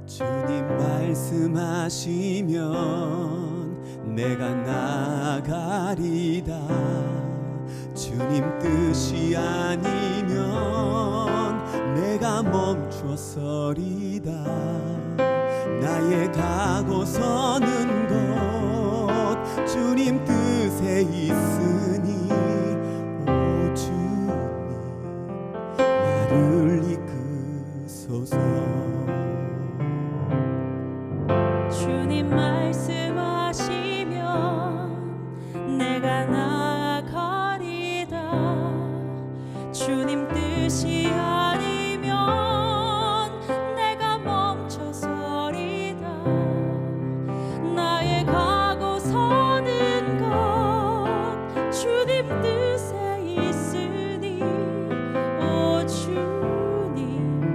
주님 말씀하시면 내가 나아가리다. 주님 뜻이 아니면 내가 멈춰서리다. 나의 가고 서는 곳 주님 뜻에 있으니 오 주님 나를 이끄소서. 주님 말씀하시면 내가 나아가리다. 주님 뜻이 아니면 내가 멈춰서리다. 나의 가고 서는 곳 주님 뜻에 있으니 오 주님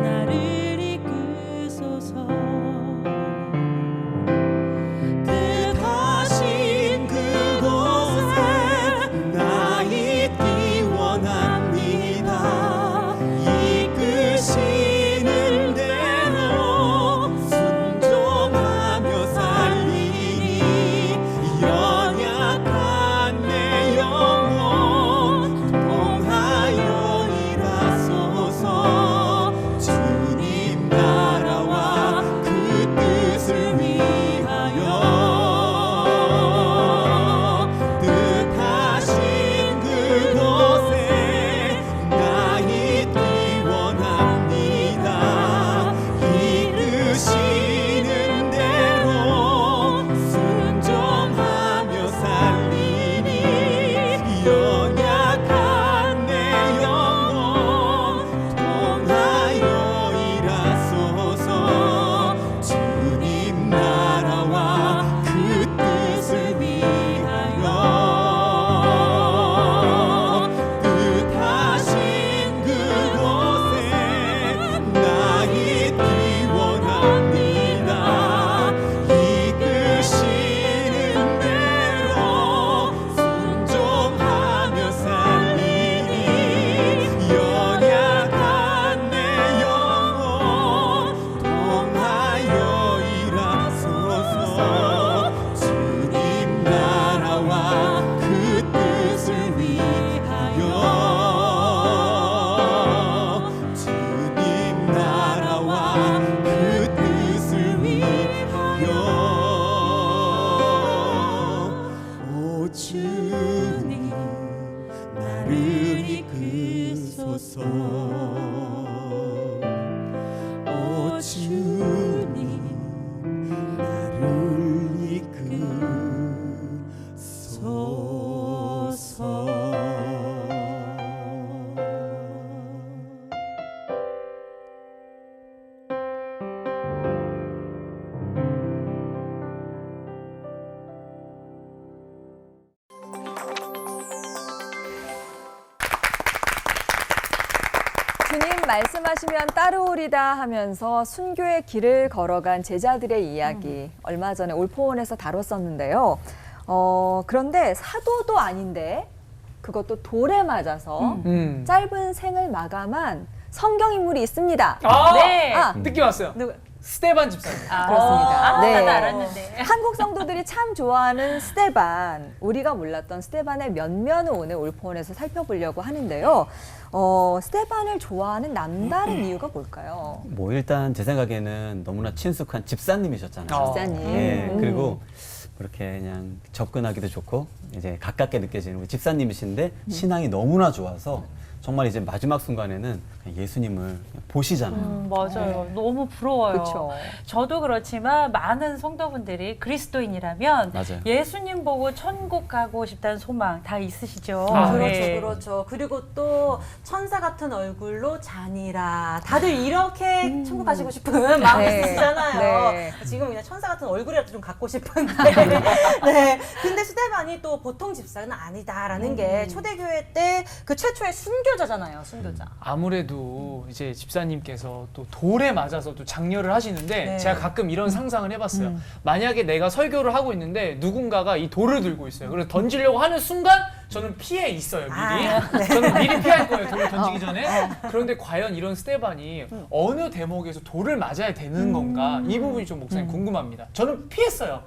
나를 이끄소서. 뜻하신 그곳에 나 있기 원합니다. 이끄시는 대로 순종하며 살리니 연약한 내 영혼 통하여 일하소서. 주님 나라와 그 뜻을 위하여 뜻하신 그곳에 나 있기 원합니다. 이끄시는 대로 순종하며 살리니 연약한 내 영혼 통하여 일하소서. 주님 나라와 그 뜻을 위하여 뜻하신 그곳에 나 있기 원합니다. 이끄시는 대로 순종하며 살리니 연약한 내 영혼 통하여 일하소서. 주님 나라와 그 뜻을 위하여 주님 나라와 그 뜻을 위하여 오 주님 나를 이끄소서. 오 주님 나를 이끄소서. 주님 말씀하시면 따르오리다 하면서 순교의 길을 걸어간 제자들의 이야기 얼마 전에 올포원에서 다뤘었는데요. 그런데 사도도 아닌데 그것도 돌에 맞아서 짧은 생을 마감한 성경 인물이 있습니다. 네. 느낌 왔어요. 누구? 스테반 집사님. 그렇습니다. 나도 알았는데. 한국 성도들이 참 좋아하는 스테반, 우리가 몰랐던 스테반의 면면을 오늘 올포원에서 살펴보려고 하는데요. 스테반을 좋아하는 남다른 이유가 뭘까요? 뭐 일단 제 생각에는 너무나 친숙한 집사님이셨잖아요. 집사님. 예, 그리고 그렇게 그냥 접근하기도 좋고 이제 가깝게 느껴지는 우리 집사님이신데 신앙이 너무나 좋아서 정말 이제 마지막 순간에는 그냥 예수님을 그냥 보시잖아요. 맞아요. 너무 부러워요. 그쵸. 저도 그렇지만 많은 성도분들이 그리스도인이라면 맞아요. 예수님 보고 천국 가고 싶다는 소망 다 있으시죠? 아, 그렇죠, 네. 그렇죠. 그리고 또 천사 같은 얼굴로 잔이라 다들 이렇게 천국 가시고 싶은 마음이 네. 있으시잖아요. 네. 지금 그냥 천사 같은 얼굴이라도 좀 갖고 싶은데. 네. 근데 스테반이 또 보통 집사는 아니다라는 게 초대교회 때 그 최초의 순교자잖아요, 순교자. 아무래도 이제 집사님께서 또 돌에 맞아서 또 장렬을 하시는데 네. 제가 가끔 이런 상상을 해봤어요. 만약에 내가 설교를 하고 있는데 누군가가 이 돌을 들고 있어요. 그래서 던지려고 하는 순간 저는 피해 있어요 미리. 저는 미리 피할 거예요 돌을 던지기 전에. 그런데 과연 이런 스테반이 어느 대목에서 돌을 맞아야 되는 건가 이 부분이 좀 목사님 궁금합니다. 저는 피했어요.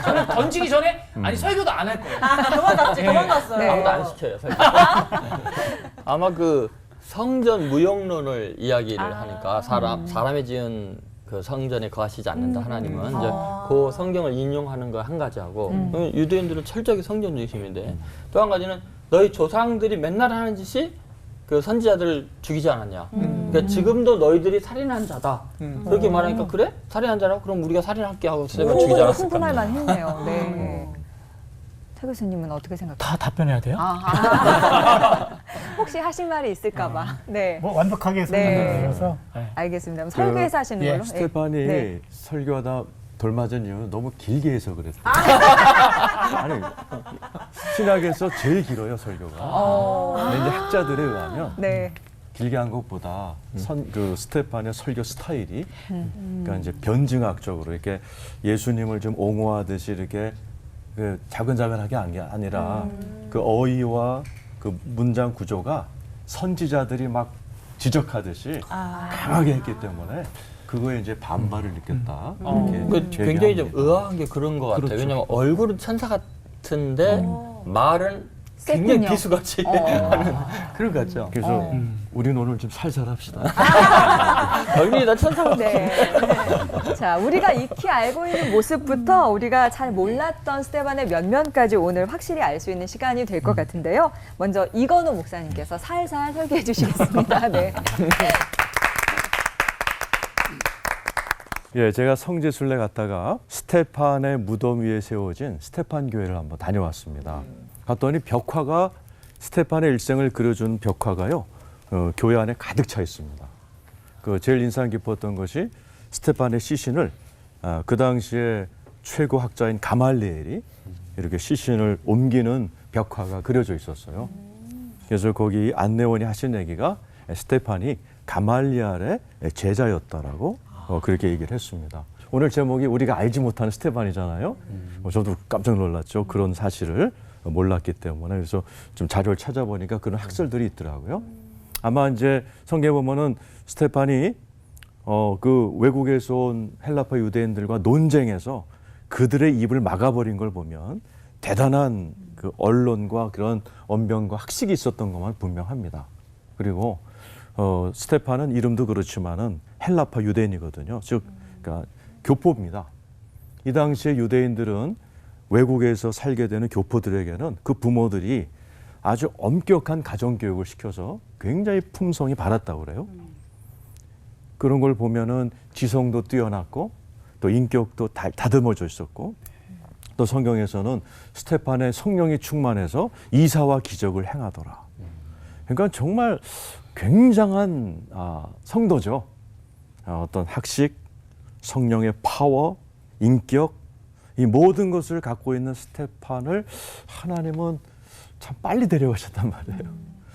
저는 던지기 전에 아니 설교도 안 할 거예요. 도망갔지, 네. 도망갔어요. 네. 아무도 안 시켜요. 설교. 아마 그 성전 무용론을 이야기를 하니까 사람이 지은 그 성전에 거하시지 않는다 하나님은 이제 그 성경을 인용하는 거 한 가지하고 유대인들은 철저하게 성전 중심인데 또 한 가지는 너희 조상들이 맨날 하는 짓이 그 선지자들을 죽이지 않았냐. 그러니까 지금도 너희들이 살인한 자다. 그렇게 말하니까 그래? 살인한 자라고? 그럼 우리가 살인할게 하고 스테반 죽이지 않았을까? 흥분할 만했네요. 네. 태 교수님은 어떻게 생각해요? 다 답변해야 돼요? 혹시 하신 말이 있을까봐. 네. 뭐 완벽하게 네. 설명드려서 알겠습니다. 그럼 설교에서 하시는 걸로. 스테판이 네. 설교하다 돌 맞은 이유는 너무 길게 해서 그랬대요. 아니, 신학에서 제일 길어요, 설교가. 근데 이제 학자들에 의하면 네. 길게 한 것보다 그 스테판의 설교 스타일이 그러니까 이제 변증학적으로 이렇게 예수님을 좀 옹호하듯이 이렇게 그 자근자근하게 한 게 아니라 그 어휘와 그 문장 구조가 선지자들이 막 지적하듯이 강하게 했기 때문에 그거에 이제 반발을 느꼈다. 그 굉장히 좀 의아한 게 그런 것 같아요. 그렇죠. 왜냐면 얼굴은 천사 같은데 말은 굉장히 세군요. 비수같이 하는 그런 것 같죠. 그래서 우리는 오늘 좀 살살 합시다. 얼굴이 다 천사 같아. 네. 자, 우리가 익히 알고 있는 모습부터 우리가 잘 몰랐던 스테반의 면면까지 오늘 확실히 알 수 있는 시간이 될 것 같은데요. 먼저 이건우 목사님께서 살살 설계해 주시겠습니다. 네. 예, 제가 성지순례 갔다가 스테판의 무덤 위에 세워진 스테판 교회를 한번 다녀왔습니다. 갔더니 벽화가 스테판의 일생을 그려준 벽화가요, 교회 안에 가득 차 있습니다. 그 제일 인상 깊었던 것이 스테판의 시신을 그 당시에 최고 학자인 가말리엘이 이렇게 시신을 옮기는 벽화가 그려져 있었어요. 그래서 거기 안내원이 하신 얘기가 스테판이 가말리엘의 제자였다라고 그렇게 얘기를 했습니다. 오늘 제목이 우리가 알지 못하는 스테반이잖아요. 저도 깜짝 놀랐죠. 그런 사실을 몰랐기 때문에. 그래서 좀 자료를 찾아보니까 그런 학설들이 있더라고요. 아마 이제 성경에 보면은 스테판이 그 외국에서 온 헬라파 유대인들과 논쟁에서 그들의 입을 막아버린 걸 보면 대단한 그 언론과 그런 언변과 학식이 있었던 것만 분명합니다. 그리고 스테판은 이름도 그렇지만은 헬라파 유대인이거든요. 즉, 그러니까 교포입니다. 이 당시에 유대인들은 외국에서 살게 되는 교포들에게는 그 부모들이 아주 엄격한 가정교육을 시켜서 굉장히 품성이 바랐다고 그래요. 그런 걸 보면은 지성도 뛰어났고 또 인격도 다듬어져 있었고 또 성경에서는 스테판의 성령이 충만해서 이사와 기적을 행하더라. 그러니까 정말 굉장한 성도죠. 어떤 학식, 성령의 파워, 인격, 이 모든 것을 갖고 있는 스테판을 하나님은 참 빨리 데려가셨단 말이에요.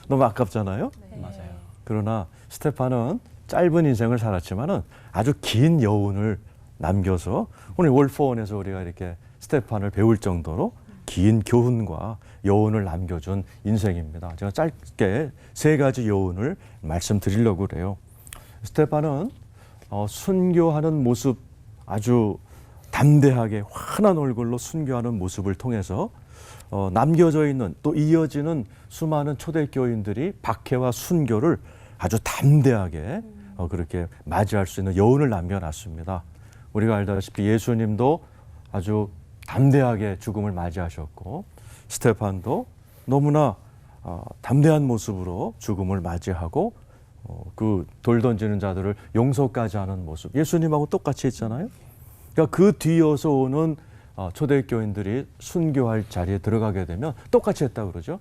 너무 아깝잖아요. 맞아요. 그러나 스테판은 짧은 인생을 살았지만은 아주 긴 여운을 남겨서 오늘 월포원에서 우리가 이렇게 스테판을 배울 정도로 긴 교훈과 여운을 남겨준 인생입니다. 제가 짧게 세 가지 여운을 말씀드리려고 그래요. 스테판은 순교하는 모습, 아주 담대하게 환한 얼굴로 순교하는 모습을 통해서 남겨져 있는 또 이어지는 수많은 초대교인들이 박해와 순교를 아주 담대하게 그렇게 맞이할 수 있는 여운을 남겨놨습니다. 우리가 알다시피 예수님도 아주 담대하게 죽음을 맞이하셨고 스테판도 너무나 담대한 모습으로 죽음을 맞이하고 그 돌 던지는 자들을 용서까지 하는 모습, 예수님하고 똑같이 했잖아요. 그러니까 그 뒤이어서 오는 초대교인들이 순교할 자리에 들어가게 되면 똑같이 했다고 그러죠.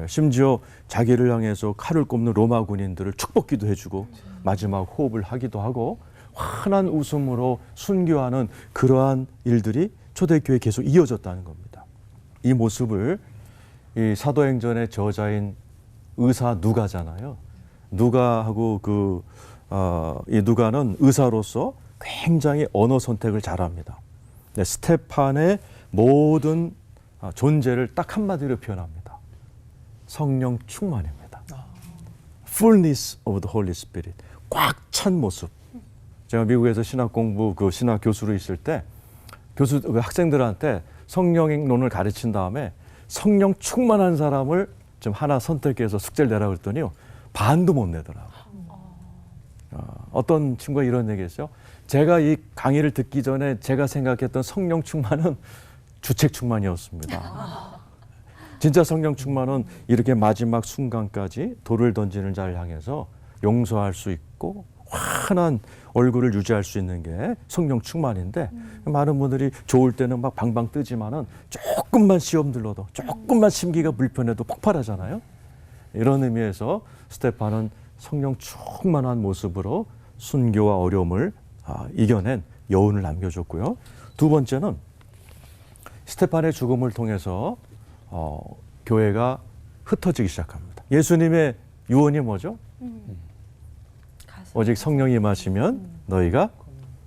심지어 자기를 향해서 칼을 꼽는 로마 군인들을 축복기도 해주고 마지막 호흡을 하기도 하고 환한 웃음으로 순교하는 그러한 일들이 초대교회에 계속 이어졌다는 겁니다. 이 모습을 이 사도행전의 저자인 의사 누가잖아요. 누가하고 이 누가는 의사로서 굉장히 언어 선택을 잘합니다. 스테판의 모든 존재를 딱 한마디로 표현합니다. 성령 충만입니다. Fullness of the Holy Spirit. 꽉 찬 모습. 제가 미국에서 신학 공부 신학 교수로 있을 때 학생들한테 성령론을 가르친 다음에 성령 충만한 사람을 좀 하나 선택해서 숙제를 내라고 그랬더니요. 반도 못 내더라고요. 어떤 친구가 이런 얘기했어요. 제가 이 강의를 듣기 전에 제가 생각했던 성령 충만은 주책 충만이었습니다. 진짜 성령 충만은 이렇게 마지막 순간까지 돌을 던지는 자를 향해서 용서할 수 있고 환한 얼굴을 유지할 수 있는 게 성령 충만인데 많은 분들이 좋을 때는 막 방방 뜨지만은 조금만 시험 들러도 조금만 심기가 불편해도 폭발하잖아요. 이런 의미에서 스테판은 성령 충만한 모습으로 순교와 어려움을 이겨낸 여운을 남겨줬고요. 두 번째는 스테판의 죽음을 통해서 교회가 흩어지기 시작합니다. 예수님의 유언이 뭐죠? 오직 성령이 임하시면 너희가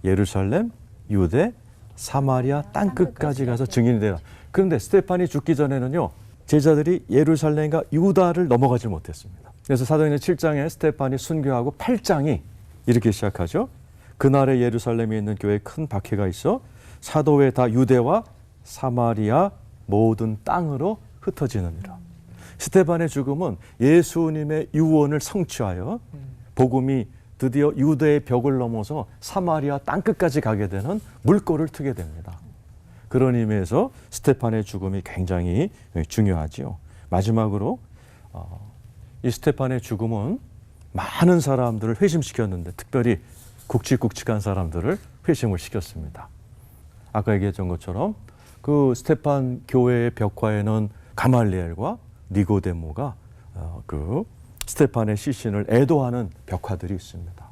예루살렘, 유대, 사마리아 땅끝까지 가서 증인이 되라. 그런데 스테판이 죽기 전에는요. 제자들이 예루살렘과 유다를 넘어가지 못했습니다. 그래서 사도행전 7장에 스테판이 순교하고 8장이 이렇게 시작하죠. 그날에 예루살렘에 있는 교회에 큰 박해가 있어 사도회 다 유대와 사마리아 모든 땅으로 흩어지느니라. 스테판의 죽음은 예수님의 유언을 성취하여 복음이 드디어 유대의 벽을 넘어서 사마리아 땅끝까지 가게 되는 물꼬를 트게 됩니다. 그런 의미에서 스테판의 죽음이 굉장히 중요하지요. 마지막으로 이 스테판의 죽음은 많은 사람들을 회심시켰는데 특별히 굵직굵직한 사람들을 회심을 시켰습니다. 아까 얘기했던 것처럼 그 스테판 교회의 벽화에는 가말리엘과 니고데모가 그 스테판의 시신을 애도하는 벽화들이 있습니다.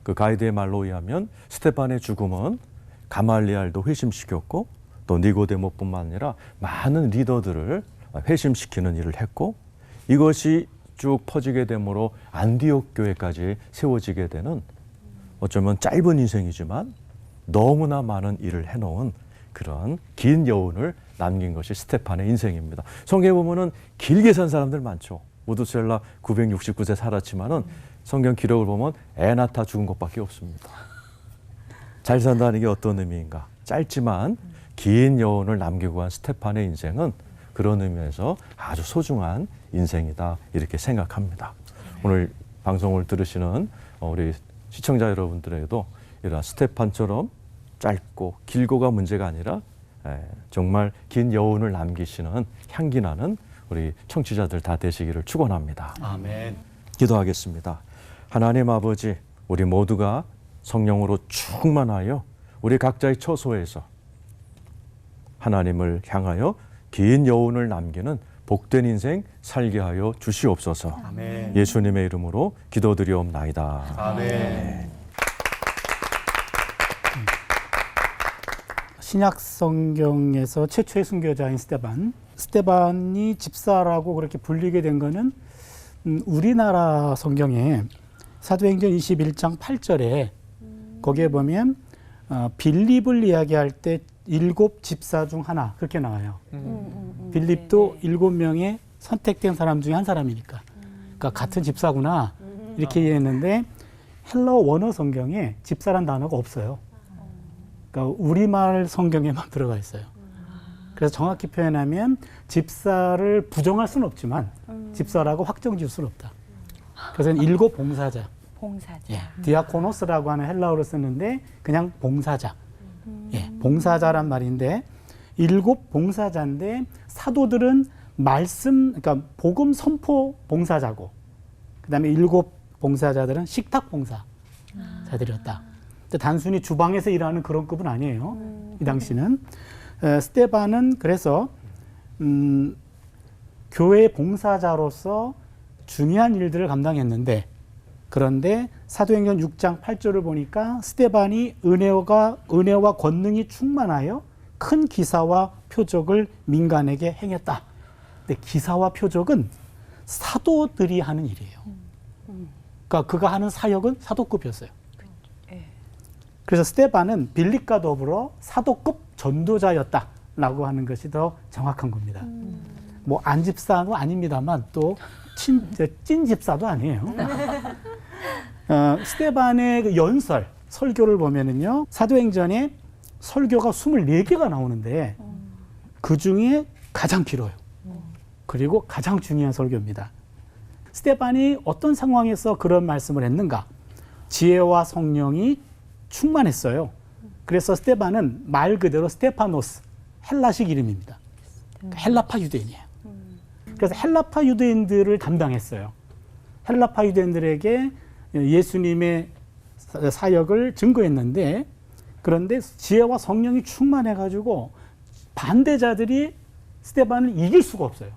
그 가이드의 말로 의하면 스테판의 죽음은 가말리엘도 회심시켰고 또 니고데모뿐만 아니라 많은 리더들을 회심시키는 일을 했고 이것이 쭉 퍼지게 되므로 안디옥 교회까지 세워지게 되는 어쩌면 짧은 인생이지만 너무나 많은 일을 해놓은 그런 긴 여운을 남긴 것이 스테판의 인생입니다. 성경에 보면은 길게 산 사람들 많죠. 우두셀라 969세 살았지만은 성경 기록을 보면 애 낳다 죽은 것밖에 없습니다. 잘 산다는 게 어떤 의미인가? 짧지만 긴 여운을 남기고 간 스테판의 인생은 그런 의미에서 아주 소중한 인생이다 이렇게 생각합니다. 오늘 방송을 들으시는 우리 시청자 여러분들에게도 이런 스테판처럼 짧고 길고가 문제가 아니라 정말 긴 여운을 남기시는 향기 나는 우리 청취자들 다 되시기를 축원합니다. 아멘. 기도하겠습니다. 하나님 아버지, 우리 모두가 성령으로 충만하여 우리 각자의 처소에서 하나님을 향하여 긴 여운을 남기는 복된 인생 살게 하여 주시옵소서. 아멘. 예수님의 이름으로 기도드리옵나이다. 아멘. 신약 성경에서 최초의 순교자인 스테반이 집사라고 그렇게 불리게 된 거는 우리나라 성경에 사도행전 21장 8절에 거기에 보면 빌립을 이야기할 때 7 집사 중 하나 그렇게 나와요. 빌립도 7명의 선택된 사람 중에 한 사람이니까. 그러니까 같은 집사구나 이렇게 이해했는데 헬라어 원어 성경에 집사란 단어가 없어요. 그러니까 우리말 성경에만 들어가 있어요. 그래서 정확히 표현하면 집사를 부정할 수는 없지만 집사라고 확정 지을 수는 없다. 그래서 7 봉사자. 봉사자. 예, 디아코노스라고 하는 헬라어를 쓰는데 그냥 봉사자. 예, 봉사자란 말인데 7 봉사자인데 사도들은 그러니까 복음 선포 봉사자고 그다음에 7 봉사자들은 식탁 봉사자들이었다. 단순히 주방에서 일하는 그런 급은 아니에요. 이 당시는. 스테반은 그래서 교회 봉사자로서 중요한 일들을 감당했는데 그런데 사도행전 6장 8절을 보니까 스테반이 은혜와 권능이 충만하여 큰 기사와 표적을 민간에게 행했다. 근데 기사와 표적은 사도들이 하는 일이에요. 그러니까 그가 하는 사역은 사도급이었어요. 그래서 스테반은 빌립과 더불어 사도급 전도자였다라고 하는 것이 더 정확한 겁니다. 뭐 안집사도 아닙니다만 또 찐 집사도 아니에요. 스데반의 그 연설, 설교를 보면은요, 사도행전에 설교가 24개가 나오는데 그 중에 가장 길어요. 그리고 가장 중요한 설교입니다. 스데반이 어떤 상황에서 그런 말씀을 했는가? 지혜와 성령이 충만했어요. 그래서 스데반은 말 그대로 스테파노스, 헬라식 이름입니다. 그러니까 헬라파 유대인이에요. 그래서 헬라파 유대인들을 담당했어요. 헬라파 유대인들에게 예수님의 사역을 증거했는데, 그런데 지혜와 성령이 충만해가지고 반대자들이 스데반을 이길 수가 없어요.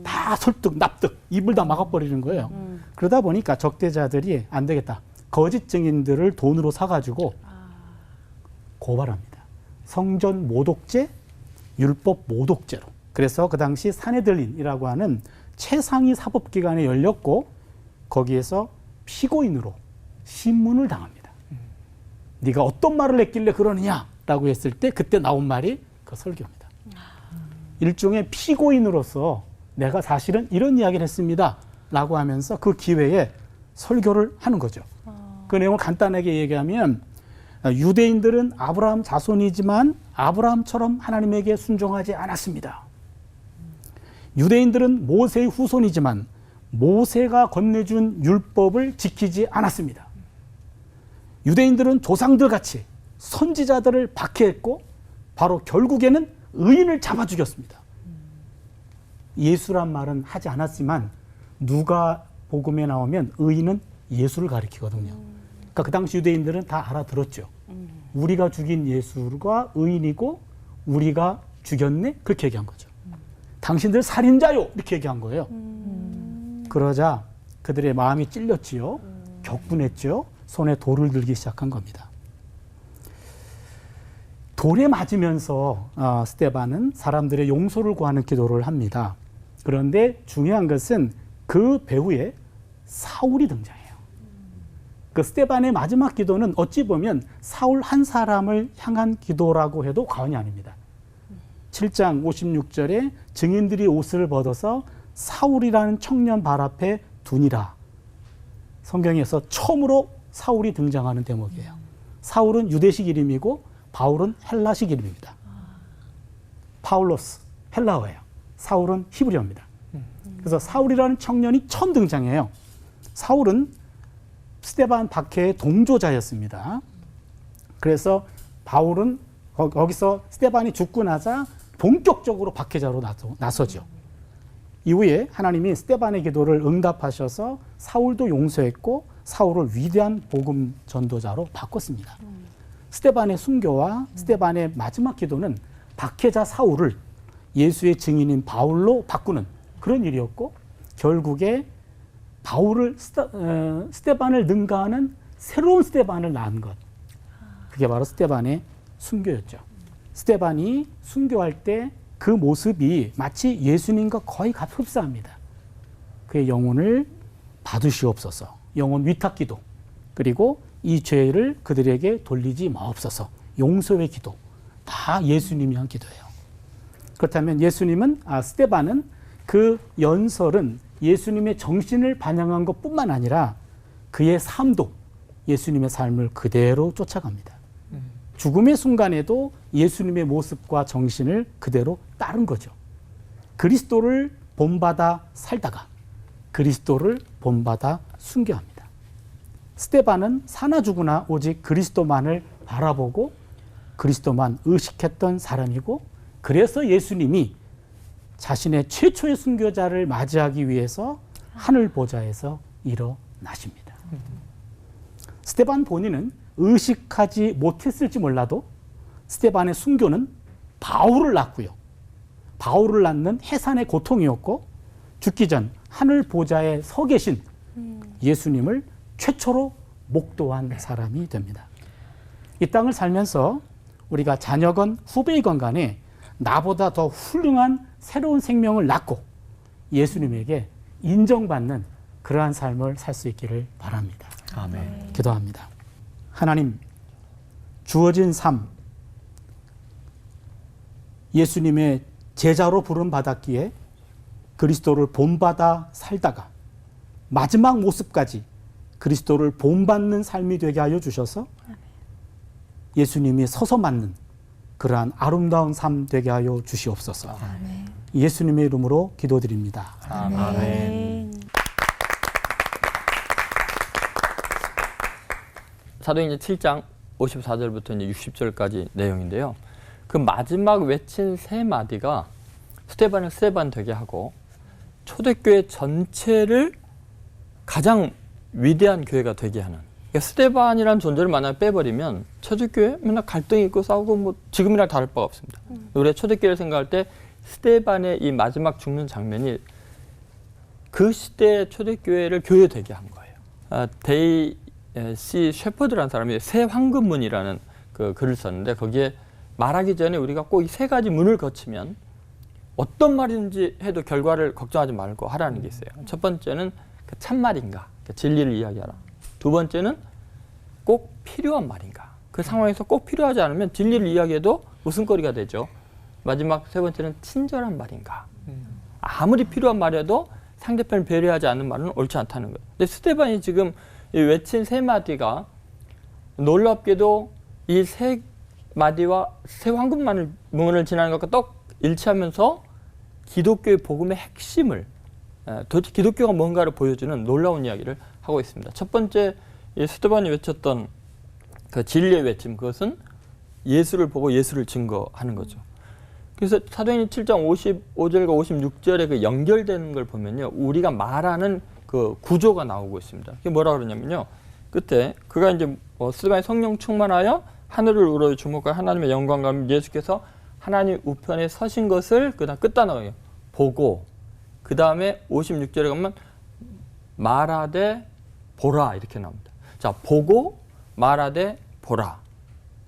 다 설득, 납득, 입을 다 막아버리는 거예요. 그러다 보니까 적대자들이 안 되겠다. 거짓 증인들을 돈으로 사가지고 고발합니다. 성전 모독죄, 율법 모독죄로. 그래서 그 당시 사네들린이라고 하는 최상위 사법기관에 열렸고 거기에서 피고인으로 신문을 당합니다. 네가 어떤 말을 했길래 그러느냐라고 했을 때 그때 나온 말이 그 설교입니다. 일종의 피고인으로서 내가 사실은 이런 이야기를 했습니다 라고 하면서 그 기회에 설교를 하는 거죠. 그 내용을 간단하게 얘기하면 유대인들은 아브라함 자손이지만 아브라함처럼 하나님에게 순종하지 않았습니다. 유대인들은 모세의 후손이지만 모세가 건네준 율법을 지키지 않았습니다. 유대인들은 조상들 같이 선지자들을 박해했고 바로 결국에는 의인을 잡아 죽였습니다. 예수란 말은 하지 않았지만 누가 복음에 나오면 의인은 예수를 가리키거든요. 그러니까 그 당시 유대인들은 다 알아들었죠. 우리가 죽인 예수가 의인이고 우리가 죽였네? 그렇게 얘기한 거죠. 당신들 살인자요! 이렇게 얘기한 거예요. 그러자 그들의 마음이 찔렸지요. 격분했죠. 손에 돌을 들기 시작한 겁니다. 돌에 맞으면서 스데반은 사람들의 용서를 구하는 기도를 합니다. 그런데 중요한 것은 그 배후에 사울이 등장해요. 그 스데반의 마지막 기도는 어찌 보면 사울 한 사람을 향한 기도라고 해도 과언이 아닙니다. 7장 56절에 증인들이 옷을 벗어서 사울이라는 청년 발 앞에 두니라. 성경에서 처음으로 사울이 등장하는 대목이에요. 사울은 유대식 이름이고 바울은 헬라식 이름입니다. 파울로스, 헬라어예요. 사울은 히브리어입니다. 그래서 사울이라는 청년이 처음 등장해요. 사울은 스데반 박해의 동조자였습니다. 그래서 바울은 거기서 스데반이 죽고 나자 본격적으로 박해자로 나서죠. 이후에 하나님이 스데반의 기도를 응답하셔서 사울도 용서했고 사울을 위대한 복음 전도자로 바꿨습니다. 스데반의 순교와 스데반의 마지막 기도는 박해자 사울을 예수의 증인인 바울로 바꾸는 그런 일이었고 결국에 바울을 스데반을 능가하는 새로운 스데반을 낳은 것. 그게 바로 스데반의 순교였죠. 스데반이 순교할 때 그 모습이 마치 예수님과 거의 흡사합니다. 그의 영혼을 받으시옵소서. 영혼 위탁기도. 그리고 이 죄를 그들에게 돌리지 마옵소서. 용서의 기도. 다 예수님이 한 기도예요. 그렇다면 예수님은 스데반은 그 연설은 예수님의 정신을 반영한 것뿐만 아니라 그의 삶도 예수님의 삶을 그대로 쫓아갑니다. 죽음의 순간에도 예수님의 모습과 정신을 그대로 따른 거죠. 그리스도를 본받아 살다가 그리스도를 본받아 순교합니다. 스데반은 사나 죽으나 오직 그리스도만을 바라보고 그리스도만 의식했던 사람이고 그래서 예수님이 자신의 최초의 순교자를 맞이하기 위해서 하늘 보좌에서 일어나십니다. 스데반 본인은 의식하지 못했을지 몰라도 스데반의 순교는 바울을 낳고요. 바울을 낳는 해산의 고통이었고 죽기 전 하늘 보좌에 서 계신 예수님을 최초로 목도한 사람이 됩니다. 이 땅을 살면서 우리가 자녀건 후배이건 간에 나보다 더 훌륭한 새로운 생명을 낳고 예수님에게 인정받는 그러한 삶을 살 수 있기를 바랍니다. 아멘. 기도합니다. 하나님, 주어진 삶, 예수님의 제자로 부름 받았기에 그리스도를 본받아 살다가 마지막 모습까지 그리스도를 본받는 삶이 되게 하여 주셔서 예수님이 서서 맞는 그러한 아름다운 삶 되게 하여 주시옵소서. 예수님의 이름으로 기도드립니다. 아멘. 사도행전 7장 54절부터 이제 60절까지 내용인데요. 그 마지막 외친 세 마디가 스테반을 스테반 되게 하고 초대교회 전체를 가장 위대한 교회가 되게 하는. 그러니까 스테반이라는 존재를 만약 빼버리면 초대교회 맨날 갈등이 있고 싸우고 뭐 지금이랑 다를 바가 없습니다. 우리가 초대교회를 생각할 때 스테반의 이 마지막 죽는 장면이 그 시대의 초대교회를 교회되게 한 거예요. 데이 C 셰퍼드라는 사람이 새 황금문이라는 그 글을 썼는데 거기에 말하기 전에 우리가 꼭 이 세 가지 문을 거치면 어떤 말인지 해도 결과를 걱정하지 말고 하라는 게 있어요. 첫 번째는 그 참말인가, 그 진리를 이야기하라. 두 번째는 꼭 필요한 말인가. 그 상황에서 꼭 필요하지 않으면 진리를 이야기해도 웃음거리가 되죠. 마지막 세 번째는 친절한 말인가. 아무리 필요한 말이라도 상대편을 배려하지 않는 말은 옳지 않다는 거예요. 근데 스테반이 지금 이 외친 세 마디가 놀랍게도 이 세 마디와 세 황금문을 지나는 것과 똑 일치하면서 기독교의 복음의 핵심을 도대체 기독교가 뭔가를 보여주는 놀라운 이야기를 하고 있습니다. 첫 번째 이 스테반이 외쳤던 그 진리의 외침, 그것은 예수를 보고 예수를 증거하는 거죠. 그래서 사도행전 7장 55절과 56절에 그 연결되는 걸 보면요, 우리가 말하는 그 구조가 나오고 있습니다. 그게 뭐라 그러냐면요, 끝에 그가 이제 스테반이 성령 충만하여 하늘을 우러러 주목하여 하나님의 영광과 예수께서 하나님 우편에 서신 것을 그다음 끝단어예요. 보고 그 다음에 56절에 가면 말하되 보라 이렇게 나옵니다. 자, 보고 말하되 보라.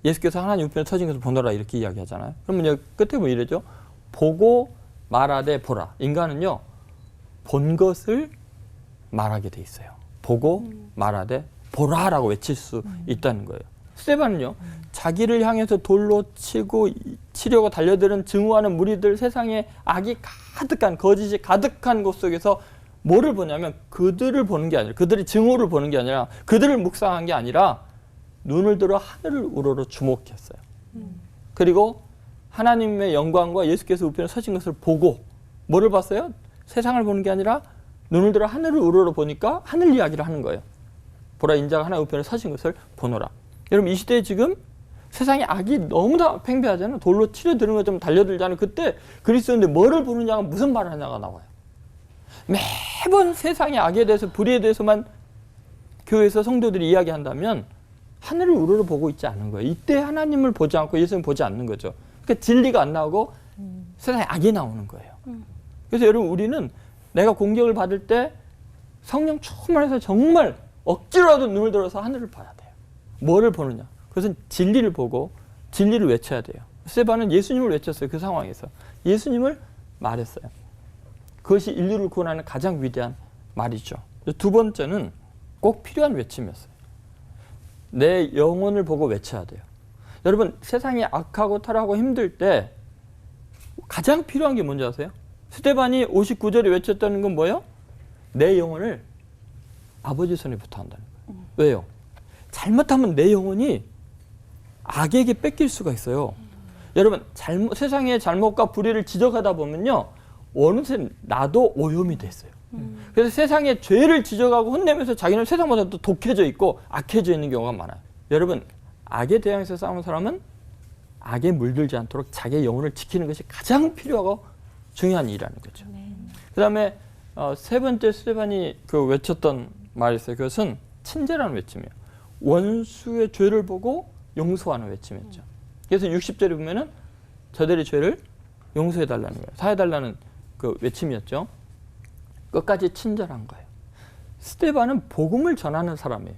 예수께서 하나님 우편에 서신 것을 보노라 이렇게 이야기하잖아요. 그러면 여기 끝에 뭐 이러죠? 보고 말하되 보라. 인간은요, 본 것을 말하게 돼 있어요. 보고 말하되 보라라고 외칠 수 있다는 거예요. 스테반은요, 자기를 향해서 돌로 치고 치려고 달려드는 증오하는 무리들, 세상에 악이 가득한, 거짓이 가득한 곳 속에서 뭐를 보냐면 그들을 보는 게 아니라, 그들이 증오를 보는 게 아니라, 그들을 묵상한 게 아니라 눈을 들어 하늘을 우러러 주목했어요. 그리고 하나님의 영광과 예수께서 우편에 서신 것을 보고 뭐를 봤어요? 세상을 보는 게 아니라 눈을 들어 하늘을 우러러 보니까 하늘 이야기를 하는 거예요. 보라, 인자가 하나님 우편에 서신 것을 보노라. 여러분, 이 시대에 지금 세상에 악이 너무나 팽배하잖아요. 돌로 치려드는 것처럼 달려들잖아요. 그때 그리스도인데 뭐를 보느냐가 무슨 말을 하냐가 나와요. 매번 세상의 악에 대해서, 불의에 대해서만 교회에서 성도들이 이야기한다면 하늘을 우러러 보고 있지 않은 거예요. 이때 하나님을 보지 않고 예수님을 보지 않는 거죠. 그러니까 진리가 안 나오고 세상에 악이 나오는 거예요. 그래서 여러분, 우리는 내가 공격을 받을 때 성령 충만해서 정말 억지로라도 눈을 들어서 하늘을 봐야 돼요. 뭐를 보느냐? 그것은 진리를 보고 진리를 외쳐야 돼요. 스테반은 예수님을 외쳤어요. 그 상황에서 예수님을 말했어요. 그것이 인류를 구원하는 가장 위대한 말이죠. 두 번째는 꼭 필요한 외침이었어요. 내 영혼을 보고 외쳐야 돼요. 여러분, 세상이 악하고 타락하고 힘들 때 가장 필요한 게 뭔지 아세요? 스테반이 59절에 외쳤다는 건 뭐예요? 내 영혼을 아버지 손에 붙어 한다는 거예요. 왜요? 잘못하면 내 영혼이 악에게 뺏길 수가 있어요. 여러분, 세상의 잘못과 불의를 지적하다 보면요, 어느새 나도 오염이 됐어요. 그래서 세상의 죄를 지적하고 혼내면서 자기는 세상보다 더 독해져 있고 악해져 있는 경우가 많아요. 여러분, 악에 대항해서 싸우는 사람은 악에 물들지 않도록 자기의 영혼을 지키는 것이 가장 필요하고 중요한 일이라는 거죠. 그 다음에 세 번째 스테반이 그 외쳤던 말이 있어요. 그것은 친절한 외침이에요. 원수의 죄를 보고 용서하는 외침이었죠. 그래서 60절에 보면은 저들의 죄를 용서해달라는 거예요. 사해달라는 그 외침이었죠. 끝까지 친절한 거예요. 스테반은 복음을 전하는 사람이에요.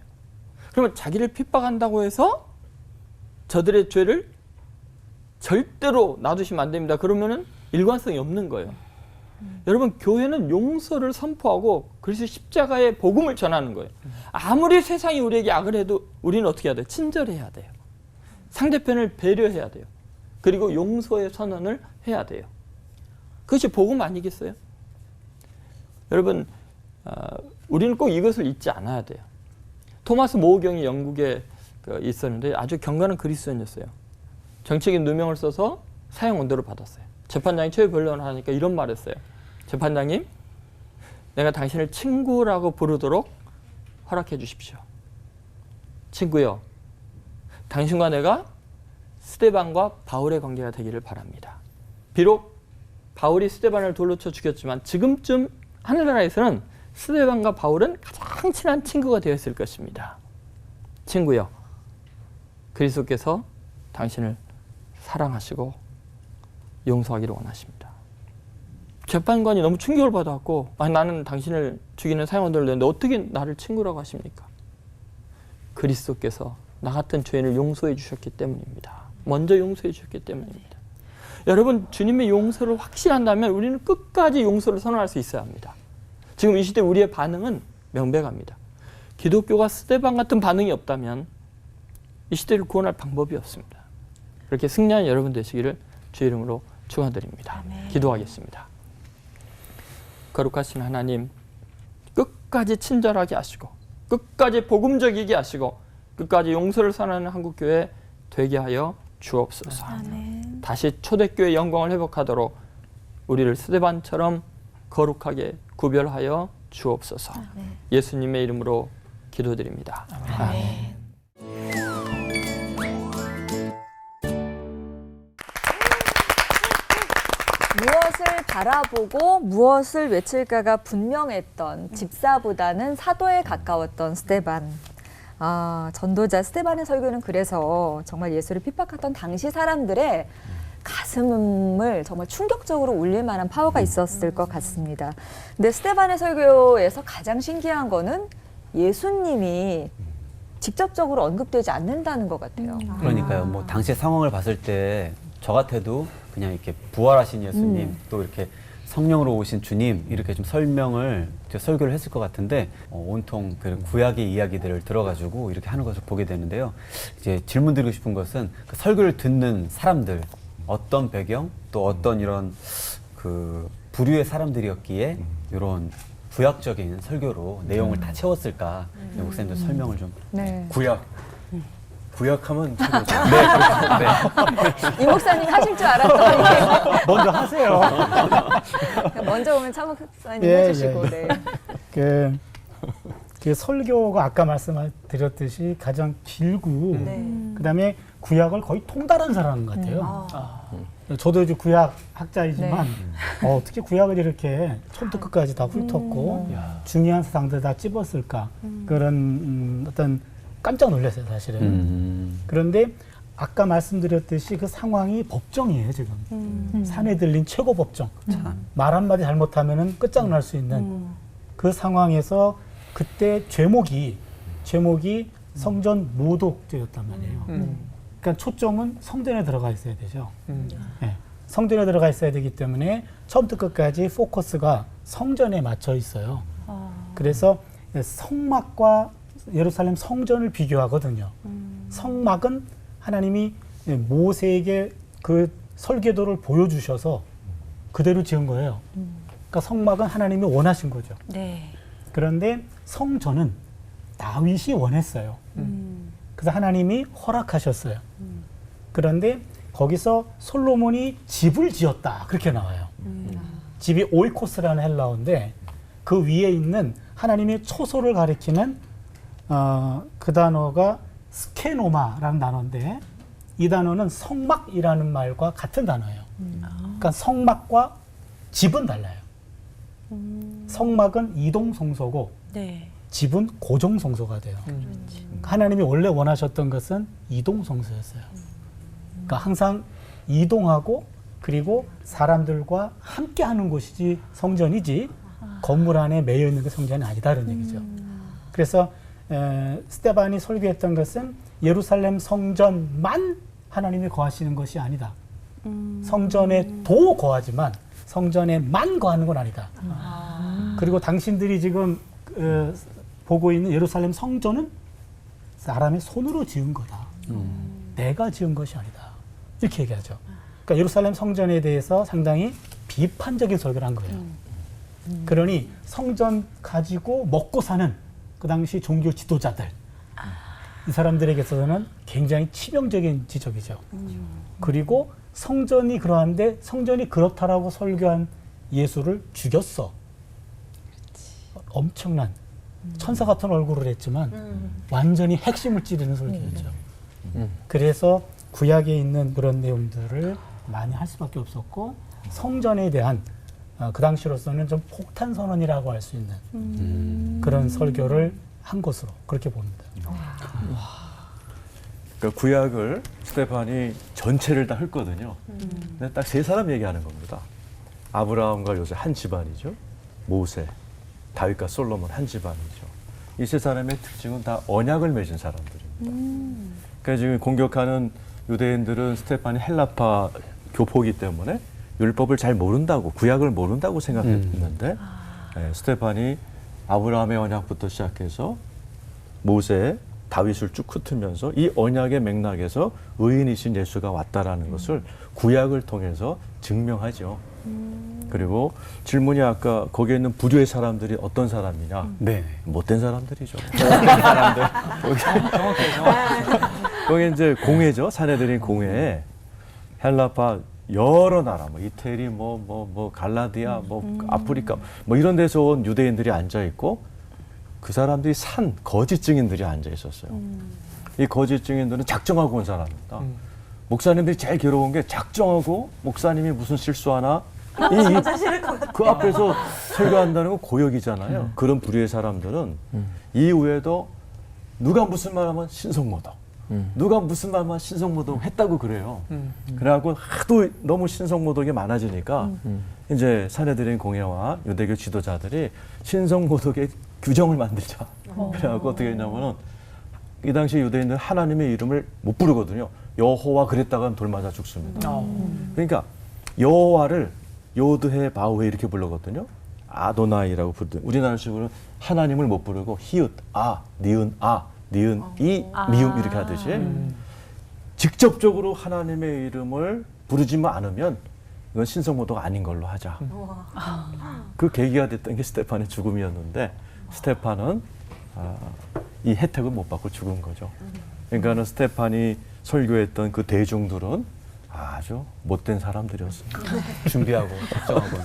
그러면 자기를 핍박한다고 해서 저들의 죄를 절대로 놔두시면 안 됩니다. 그러면은 일관성이 없는 거예요. 여러분, 교회는 용서를 선포하고 그래서 십자가의 복음을 전하는 거예요. 아무리 세상이 우리에게 악을 해도 우리는 어떻게 해야 돼요? 친절해야 돼요. 상대편을 배려해야 돼요. 그리고 용서의 선언을 해야 돼요. 그것이 복음 아니겠어요? 여러분, 우리는 꼭 이것을 잊지 않아야 돼요. 토마스 모우경이 영국에 있었는데 아주 경건한 그리스도인이었어요. 정치적인 누명을 써서 사형 언도를 받았어요. 재판장이 최후 변론을 하니까 이런 말을 했어요. 재판장님, 내가 당신을 친구라고 부르도록 허락해 주십시오. 친구요, 당신과 내가 스데반과 바울의 관계가 되기를 바랍니다. 비록 바울이 스데반을 돌로 쳐 죽였지만 지금쯤 하늘나라에서는 스데반과 바울은 가장 친한 친구가 되었을 것입니다. 친구요, 그리스도께서 당신을 사랑하시고 용서하기를 원하십니다. 재판관이 너무 충격을 받았고, 아니, 나는 당신을 죽이는 사형언도를 냈는데 어떻게 나를 친구라고 하십니까? 그리스도께서 나 같은 죄인을 용서해 주셨기 때문입니다. 먼저 용서해 주셨기 때문입니다. 여러분, 주님의 용서를 확신한다면 우리는 끝까지 용서를 선언할 수 있어야 합니다. 지금 이 시대 우리의 반응은 명백합니다. 기독교가 스데반 같은 반응이 없다면 이 시대를 구원할 방법이 없습니다. 그렇게 승리하는 여러분 되시기를 주의 이름으로 축원드립니다. 기도하겠습니다. 거룩하신 하나님, 끝까지 친절하게 하시고 끝까지 복음적이게 하시고 끝까지 용서를 선언하는 한국교회 되게 하여 주옵소서. 다시 초대교회 영광을 회복하도록 우리를 스데반처럼 거룩하게 구별하여 주옵소서. 예수님의 이름으로 기도드립니다. 아멘. 무엇을 바라보고 무엇을 외칠까가 분명했던 집사보다는 사도에 가까웠던 스데반. 전도자 스데반의 설교는 그래서 정말 예수를 핍박했던 당시 사람들의 가슴을 정말 충격적으로 울릴 만한 파워가 있었을 것 같습니다. 근데 스데반의 설교에서 가장 신기한 거는 예수님이 직접적으로 언급되지 않는다는 것 같아요. 그러니까요. 뭐 당시의 상황을 봤을 때 저 같아도 그냥 이렇게 부활하신 예수님, 또 이렇게 성령으로 오신 주님 이렇게 좀 설명을 설교를 했을 것 같은데 온통 그 구약의 이야기들을 들어가지고 이렇게 하는 것을 보게 되는데요. 이제 질문드리고 싶은 것은 그 설교를 듣는 사람들, 어떤 배경 또 어떤 이런 그 부류의 사람들이었기에 이런 구약적인 설교로 내용을 다 채웠을까? 목사님도 설명을 좀. 네. 구약하면 최고죠. 이 목사님 하실 줄 알았더니 먼저 하세요. 먼저 오면 차 목사님 예, 해주시고. 예. 네. 그 설교가 아까 말씀드렸듯이 가장 길고 그다음에 구약을 거의 통달한 사람 같아요. 저도 이제 구약 학자이지만 어떻게 구약을 이렇게 처음부터 끝까지 다 훑었고 중요한 사상들 다 찝었을까 그런 어떤 깜짝 놀랐어요, 사실은. 그런데 아까 말씀드렸듯이 그 상황이 법정이에요, 지금. 산에 들린 최고 법정. 말 한마디 잘못하면은 끝장날 수 있는 그 상황에서 그때 제목이 성전 모독죄였단 말이에요. 그러니까 초점은 성전에 들어가 있어야 되죠. 네. 성전에 들어가 있어야 되기 때문에 처음부터 끝까지 포커스가 성전에 맞춰 있어요. 그래서 성막과 예루살렘 성전을 비교하거든요. 성막은 하나님이 모세에게 그 설계도를 보여주셔서 그대로 지은 거예요. 그러니까 성막은 하나님이 원하신 거죠. 네. 그런데 성전은 다윗이 원했어요. 그래서 하나님이 허락하셨어요. 그런데 거기서 솔로몬이 집을 지었다 그렇게 나와요. 집이 오이코스라는 헬라어인데 그 위에 있는 하나님의 초소를 가리키는 그 단어가 스케노마라는 단어인데 이 단어는 성막이라는 말과 같은 단어예요. 그러니까 성막과 집은 달라요. 성막은 이동성소고 네. 집은 고정성소가 돼요. 그러니까 하나님이 원래 원하셨던 것은 이동성소였어요. 그러니까 항상 이동하고 그리고 사람들과 함께 하는 곳이지 성전이지 건물 안에 매여 있는 게 성전이 아니다라는 얘기죠. 그래서 스데반이 설교했던 것은 예루살렘 성전만 하나님이 거하시는 것이 아니다. 성전에도 거하지만 성전에만 거하는 건 아니다. 그리고 당신들이 지금 보고 있는 예루살렘 성전은 사람의 손으로 지은 거다. 내가 지은 것이 아니다. 이렇게 얘기하죠. 그러니까 예루살렘 성전에 대해서 상당히 비판적인 설교를 한 거예요. 그러니 성전 가지고 먹고 사는 그 당시 종교 지도자들 이 사람들에게 있어서는 굉장히 치명적인 지적이죠. 그리고 성전이 그러한데 성전이 그렇다라고 설교한 예수를 죽였어. 엄청난 천사 같은 얼굴을 했지만 완전히 핵심을 찌르는 설교였죠. 그래서 구약에 있는 그런 내용들을 많이 할 수밖에 없었고 성전에 대한 그 당시로서는 좀 폭탄 선언이라고 할 수 있는 그런 설교를 한 것으로 그렇게 봅니다. 그러니까 구약을 스테판이 전체를 다 훑거든요. 근데 딱 세 사람 얘기하는 겁니다. 아브라함과 요셉 한 집안이죠. 모세, 다윗과 솔로몬 한 집안이죠. 이 세 사람의 특징은 다 언약을 맺은 사람들입니다. 그러니까 지금 공격하는 유대인들은 스테판이 헬라파 교포이기 때문에 율법을 잘 모른다고, 구약을 모른다고 생각했는데 스테판이 아브라함의 언약부터 시작해서 모세, 다윗을 쭉 훑으면서 이 언약의 맥락에서 의인이신 예수가 왔다라는 것을 구약을 통해서 증명하죠. 그리고 질문이 아까 거기에 있는 부류의 사람들이 어떤 사람이냐? 네. 못된 사람들이죠. 사람들. 거기 이제 공회죠. 사내들인 공회에 헬라파 여러 나라, 뭐 이태리, 뭐 갈라디아, 뭐 아프리카, 뭐 이런 데서 온 유대인들이 앉아 있고 그 사람들이 산 거짓 증인들이 앉아 있었어요. 이 거짓 증인들은 작정하고 온 사람입니다. 목사님들이 제일 괴로운 게 작정하고 목사님이 무슨 실수하나 그 앞에서 설교한다는 건 고역이잖아요. 그런 부류의 사람들은 이후에도 누가 무슨 말하면 신성모독, 누가 무슨 말만 신성모독 했다고 그래요. 그래갖고 하도 너무 신성모독이 많아지니까 이제 사내들인 공회와 유대교 지도자들이 신성모독의 규정을 만들자. 그래갖고 어떻게 했냐면은 이 당시 유대인들은 하나님의 이름을 못 부르거든요. 여호와 그랬다간 돌 맞아 죽습니다. 그러니까 여호와를 요드해 바우해 이렇게 부르거든요. 아도나이라고 부르든 우리나라식으로 하나님을 못 부르고 히읗 니은 이 미음 이렇게 하듯이 직접적으로 하나님의 이름을 부르지만 않으면 이건 신성모독 아닌 걸로 하자. 그 계기가 됐던 게 스테판의 죽음이었는데 스테판은 이 혜택을 못 받고 죽은 거죠. 그러니까는 스테판이 설교했던 그 대중들은 아주 못된 사람들이었습니다. 준비하고 걱정하고.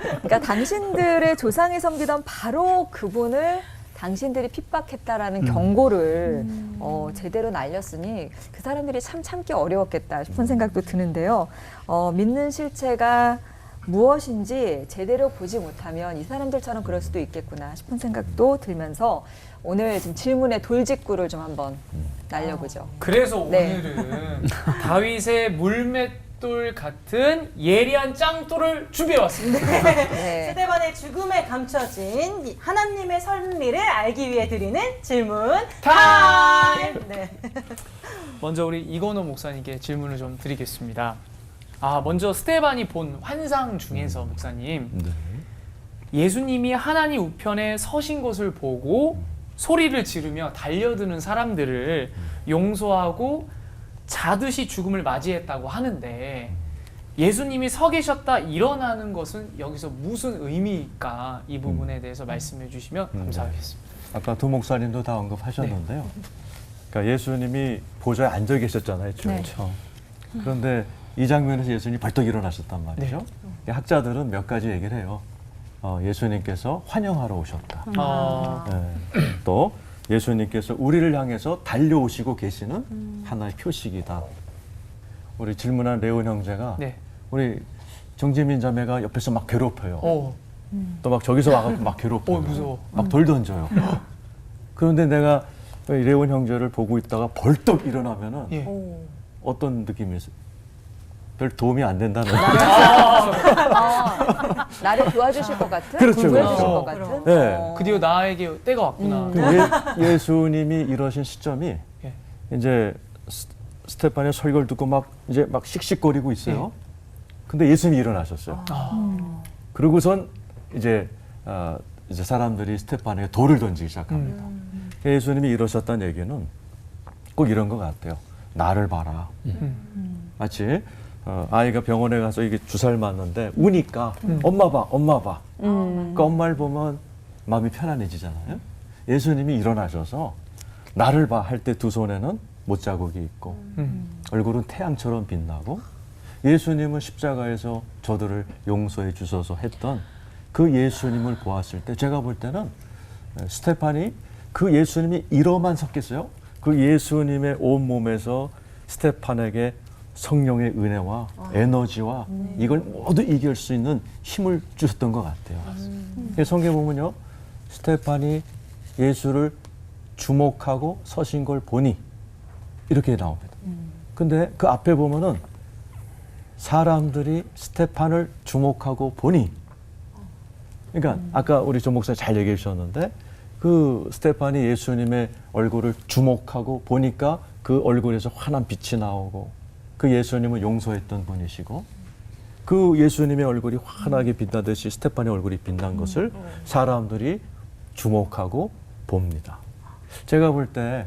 그러니까 당신들의 조상이 섬기던 바로 그분을 당신들이 핍박했다라는 경고를 제대로 날렸으니 그 사람들이 참 참기 어려웠겠다 싶은 생각도 드는데요. 믿는 실체가 무엇인지 제대로 보지 못하면 이 사람들처럼 그럴 수도 있겠구나 싶은 생각도 들면서 오늘 지금 질문의 돌직구를 좀 한번 날려보죠. 그래서 네. 오늘은 다윗의 물맷돌 같은 예리한 짱돌을 준비해왔습니다. 네. 스데반의 죽음에 감춰진 하나님의 섭리를 알기 위해 드리는 질문 타임! 네. 먼저 우리 이건호 목사님께 질문을 좀 드리겠습니다. 먼저 스테반이 본 환상 중에서 목사님, 예수님이 하나님 우편에 서신 것을 보고 소리를 지르며 달려드는 사람들을 용서하고 자듯이 죽음을 맞이했다고 하는데 예수님이 서 계셨다 일어나는 것은 여기서 무슨 의미일까? 이 부분에 대해서 말씀해 주시면 감사하겠습니다. 아까 두 목사님도 다 언급하셨는데요. 그러니까 예수님이 보좌에 앉아 계셨잖아요. 쭉. 네. 그런데 이 장면에서 예수님이 벌떡 일어나셨단 말이죠. 학자들은 몇 가지 얘기를 해요. 예수님께서 환영하러 오셨다. 또 예수님께서 우리를 향해서 달려오시고 계시는 하나의 표식이다. 우리 질문한 레온 형제가 우리 정재민 자매가 옆에서 막 괴롭혀요. 또 막 저기서 와가지고 막 괴롭혀요. 무서워. 막 돌 던져요. 그런데 내가 레온 형제를 보고 있다가 벌떡 일어나면은 어떤 느낌이 있어요? 별 도움이 안 된다는 나를 도와주실 것 같은? 그렇죠, 구해주실 그렇죠. 것 같은? 네. 드디어 나에게 때가 왔구나. 예수님이 이러신 시점이 이제 스테판의 설교를 듣고 막 이제 막 씩씩거리고 있어요. 근데 예수님이 일어나셨어요. 그러고선 이제 사람들이 스테판에게 돌을 던지기 시작합니다. 예수님이 이러셨다는 얘기는 꼭 이런 것 같아요. 나를 봐라. 마치 아이가 병원에 가서 이게 주사를 맞는데 우니까 엄마 봐, 엄마 봐. 그 엄마를 보면 마음이 편안해지잖아요. 예수님이 일어나셔서 나를 봐 할 때 두 손에는 못자국이 있고 얼굴은 태양처럼 빛나고 예수님은 십자가에서 저들을 용서해 주셔서 했던 그 예수님을 보았을 때 제가 볼 때는 스테판이 그 예수님이 이러만 섰겠어요? 그 예수님의 온몸에서 스테판에게 성령의 은혜와 에너지와 이걸 모두 이길 수 있는 힘을 주셨던 것 같아요. 성경에 보면요. 스테판이 예수를 주목하고 서신 걸 보니 이렇게 나옵니다. 근데 그 앞에 보면은 사람들이 스테판을 주목하고 보니 그러니까 아까 우리 조 목사님 잘 얘기해 주셨는데 그 스테판이 예수님의 얼굴을 주목하고 보니까 그 얼굴에서 환한 빛이 나오고 그 예수님을 용서했던 분이시고 그 예수님의 얼굴이 환하게 빛나듯이 스테판의 얼굴이 빛난 것을 사람들이 주목하고 봅니다. 제가 볼 때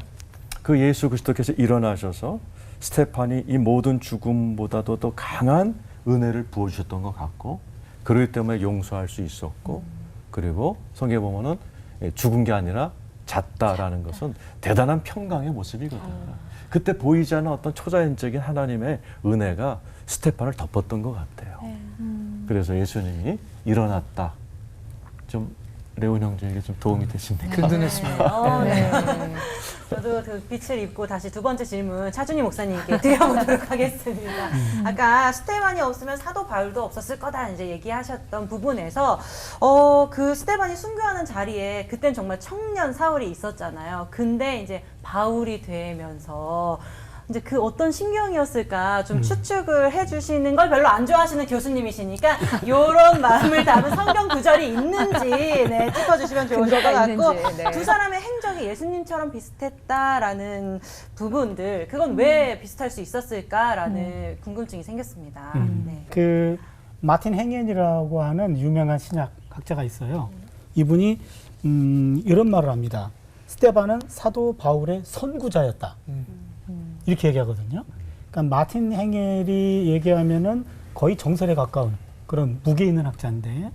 그 예수 그리스도께서 일어나셔서 스테판이 이 모든 죽음보다도 더 강한 은혜를 부어주셨던 것 같고 그렇기 때문에 용서할 수 있었고 그리고 성경에 보면은 죽은 게 아니라 잤다라는 것은 대단한 평강의 모습이거든요. 그때 보이지 않는 어떤 초자연적인 하나님의 은혜가 스테판을 덮었던 것 같아요. 그래서 예수님이 일어났다. 좀 레온 형제에게 좀 도움이 되십니까? 든든했습니다. 네. 저도 그 빛을 입고 다시 두 번째 질문 차준희 목사님께 드려보도록 하겠습니다. 아까 스테반이 없으면 사도 바울도 없었을 거다 이제 얘기하셨던 부분에서 그 스테반이 순교하는 자리에 그땐 정말 청년 사울이 있었잖아요. 근데 이제 바울이 되면서 이제 그 어떤 심경이었을까 좀 추측을 해주시는 걸 별로 안 좋아하시는 교수님이시니까 이런 마음을 담은 성경 구절이 있는지 네, 짚어주시면 좋을 것 근거가 같고 있는지, 네. 두 사람의 행적이 예수님처럼 비슷했다라는 부분들 그건 왜 비슷할 수 있었을까라는 궁금증이 생겼습니다. 네. 그 마틴 행엔이라고 하는 유명한 신약 학자가 있어요. 이분이 이런 말을 합니다. 스테반은 사도 바울의 선구자였다. 이렇게 얘기하거든요. 그러니까 마틴 행엘이 얘기하면은 거의 정설에 가까운 그런 무게 있는 학자인데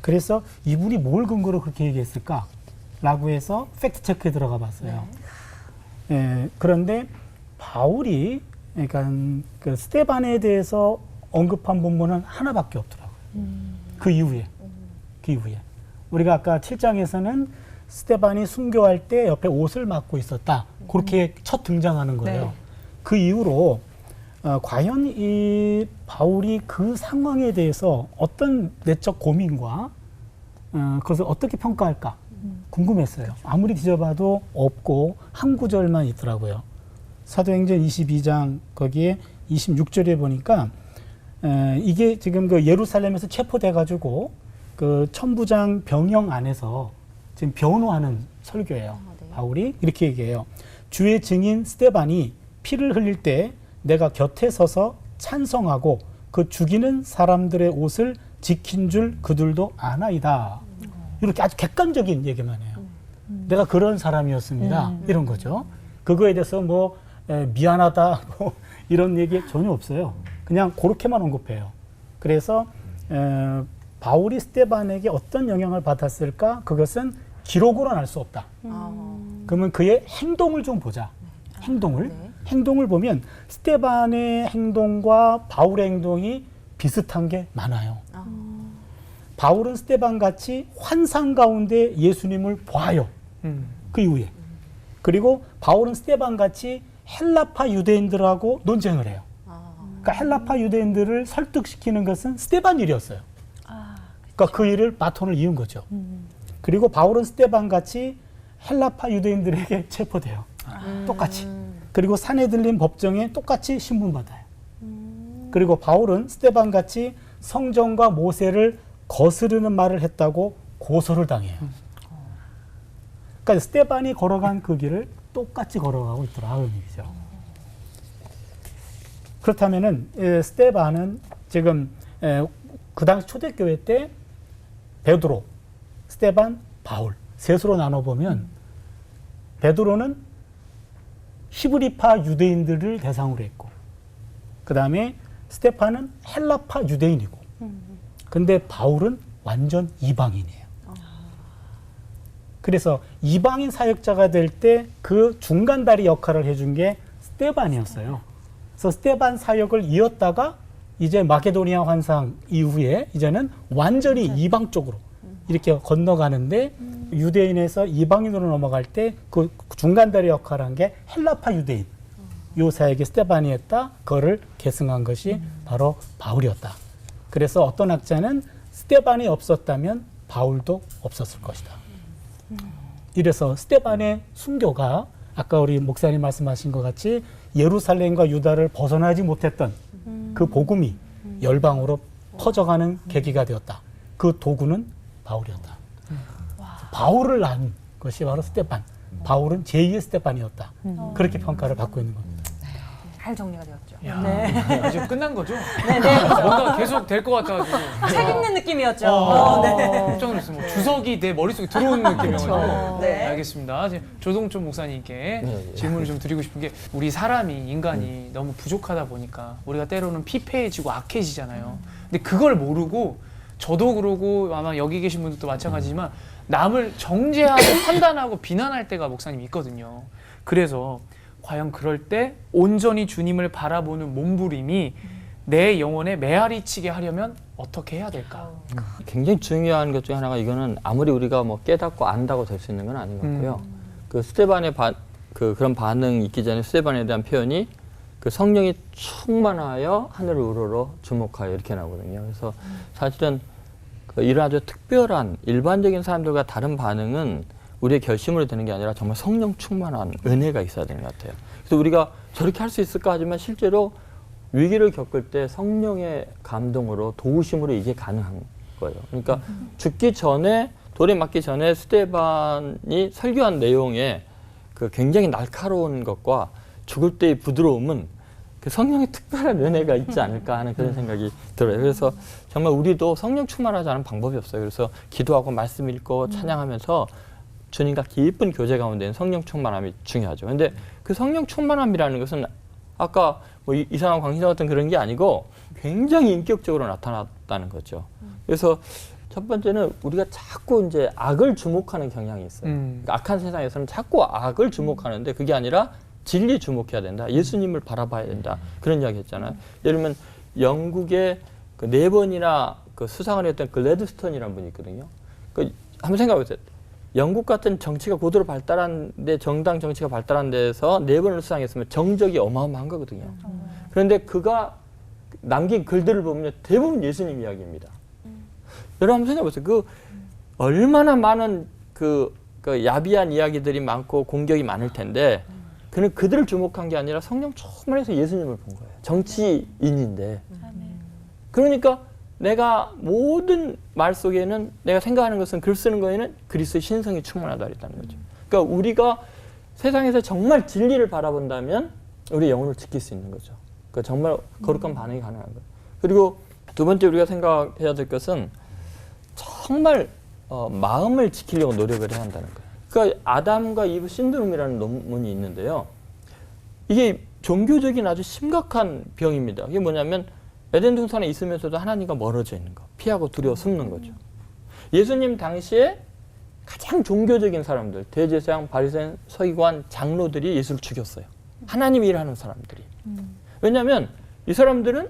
그래서 이분이 뭘 근거로 그렇게 얘기했을까라고 해서 팩트 체크에 들어가 봤어요. 예, 그런데 바울이 그러니까 그 스테반에 대해서 언급한 본문은 하나밖에 없더라고요. 그 이후에 우리가 아까 7장에서는 스테반이 순교할 때 옆에 옷을 막고 있었다. 그렇게 첫 등장하는 거예요. 네. 그 이후로 과연 이 바울이 그 상황에 대해서 어떤 내적 고민과 그것을 어떻게 평가할까 궁금했어요. 아무리 뒤져봐도 없고 한 구절만 있더라고요. 사도행전 22장 거기에 26절에 보니까 이게 지금 그 예루살렘에서 체포돼가지고 그 천부장 병영 안에서 지금 변호하는 설교예요. 바울이 이렇게 얘기해요. 주의 증인 스테반이 피를 흘릴 때 내가 곁에 서서 찬성하고 그 죽이는 사람들의 옷을 지킨 줄 그들도 아나이다. 이렇게 아주 객관적인 얘기만 해요. 내가 그런 사람이었습니다. 이런 거죠. 그거에 대해서 뭐 미안하다 뭐 이런 얘기 전혀 없어요. 그냥 그렇게만 언급해요. 그래서 바울이 스테반에게 어떤 영향을 받았을까? 그것은 기록으로는 알 수 없다. 그러면 그의 행동을 좀 보자. 행동을 보면 스테반의 행동과 바울의 행동이 비슷한 게 많아요. 바울은 스테반 같이 환상 가운데 예수님을 봐요. 그 이후에. 그리고 바울은 스테반 같이 헬라파 유대인들하고 논쟁을 해요. 그러니까 헬라파 유대인들을 설득시키는 것은 스테반 일이었어요. 그러니까 그 일을 바톤을 이은 거죠. 그리고 바울은 스테반 같이 헬라파 유대인들에게 체포돼요. 똑같이. 그리고 사내들린 법정에 똑같이 신문받아요. 그리고 바울은 스테반 같이 성경과 모세를 거스르는 말을 했다고 고소를 당해요. 그러니까 스테반이 걸어간 그 길을 똑같이 걸어가고 있더라. 그 얘기죠. 그렇다면은 스테반은 지금 그 당시 초대교회 때 베드로, 스테반, 바울 셋으로 나눠보면 베드로는 히브리파 유대인들을 대상으로 했고 그 다음에 스테판은 헬라파 유대인이고, 근데 바울은 완전 이방인이에요. 그래서 이방인 사역자가 될 때 그 중간다리 역할을 해준 게 스데반이었어요. 그래서 스데반 사역을 이었다가 이제 마케도니아 환상 이후에 이제는 완전히 이방 쪽으로 이렇게 건너가는데, 유대인에서 이방인으로 넘어갈 때 그 중간다리 역할을 한 게 헬라파 유대인, 요 사역이 스데반이 했다. 그거를 계승한 것이 바로 바울이었다. 그래서 어떤 학자는 스데반이 없었다면 바울도 없었을 것이다. 이래서 스데반의 순교가 아까 우리 목사님 말씀하신 것 같이 예루살렘과 유다를 벗어나지 못했던 그 복음이 열방으로 퍼져가는 계기가 되었다. 그 도구는 바울이었다. 바울을 낳은 것이 바로 스데반. 바울은 제2의 스데반이었다. 그렇게 평가를 받고 있는 겁니다. 잘 정리가 되었죠. 야, 이제 끝난 거죠? 네네. 뭔가 계속 될 것 같아가지고. 책 읽는 느낌이었죠. 네. 깜짝 놀랐어요. 뭐 주석이 내 머릿속에 들어오는 느낌이어가지고. 네. 알겠습니다. 이제 조동천 목사님께 네. 질문을 좀 드리고 싶은 게, 우리 사람이, 인간이 너무 부족하다 보니까 우리가 때로는 피폐해지고 악해지잖아요. 근데 그걸 모르고, 저도 그러고 아마 여기 계신 분들도 마찬가지지만 남을 정죄하고 판단하고 비난할 때가 목사님 있거든요. 그래서 과연 그럴 때 온전히 주님을 바라보는 몸부림이 내 영혼에 메아리 치게 하려면 어떻게 해야 될까? 굉장히 중요한 것 중에 하나가, 이거는 아무리 우리가 뭐 깨닫고 안다고 될 수 있는 건 아닌 것 같고요. 그 스데반의 그런 반응이 있기 전에 스데반에 대한 표현이 그 성령이 충만하여 하늘을 우러러 주목하여 이렇게 나오거든요. 그래서 사실은 이런 아주 특별한 일반적인 사람들과 다른 반응은 우리의 결심으로 되는 게 아니라 정말 성령 충만한 은혜가 있어야 되는 것 같아요. 그래서 우리가 저렇게 할 수 있을까 하지만 실제로 위기를 겪을 때 성령의 감동으로, 도우심으로 이게 가능한 거예요. 그러니까 죽기 전에, 돌에 맞기 전에 스데반이 설교한 내용에 그 굉장히 날카로운 것과 죽을 때의 부드러움은 그 성령의 특별한 은혜가 있지 않을까 하는 그런 생각이 들어요. 그래서 정말 우리도 성령 충만하지 않은 방법이 없어요. 그래서 기도하고 말씀 읽고 찬양하면서 주님과 깊은 교제 가운데는 성령 충만함이 중요하죠. 근데 그 성령 충만함이라는 것은 아까 뭐 이상한 광신사 같은 그런 게 아니고 굉장히 인격적으로 나타났다는 거죠. 그래서 첫 번째는 우리가 자꾸 이제 악을 주목하는 경향이 있어요. 그러니까 악한 세상에서는 자꾸 악을 주목하는데 그게 아니라 진리 주목해야 된다. 예수님을 바라봐야 된다. 그런 이야기 했잖아요. 예를 들면 영국에 그 4번이나 그 수상을 했던 글래드스톤이라는 분이 있거든요. 그 한번 생각해 보세요. 영국 같은 정치가 고도로 발달한 데, 정당 정치가 발달한 데에서 4번을 수상했으면 정적이 어마어마한 거거든요. 그런데 그가 남긴 글들을 보면 대부분 예수님 이야기입니다. 여러분 한번 생각해 보세요. 그 얼마나 많은 그 야비한 이야기들이 많고 공격이 많을 텐데, 그는 그들을 주목한 게 아니라 성령 충만해서 예수님을 본 거예요. 정치인인데. 그러니까 내가 모든 말 속에는, 내가 생각하는 것은, 글 쓰는 거에는 그리스도의 신성이 충만하다 그랬다는 거죠. 그러니까 우리가 세상에서 정말 진리를 바라본다면 우리 영혼을 지킬 수 있는 거죠. 그러니까 정말 거룩한 반응이 가능한 거예요. 그리고 두 번째 우리가 생각해야 될 것은 정말 마음을 지키려고 노력을 해야 한다는 거예요. 그러니까 아담과 이브 신드롬이라는 논문이 있는데요. 이게 종교적인 아주 심각한 병입니다. 이게 뭐냐면 에덴 동산에 있으면서도 하나님과 멀어져 있는 거, 피하고 두려워 숨는 거죠. 예수님 당시에 가장 종교적인 사람들, 대제사장, 바리새인, 서기관, 장로들이 예수를 죽였어요. 하나님 일하는 사람들이. 왜냐하면 이 사람들은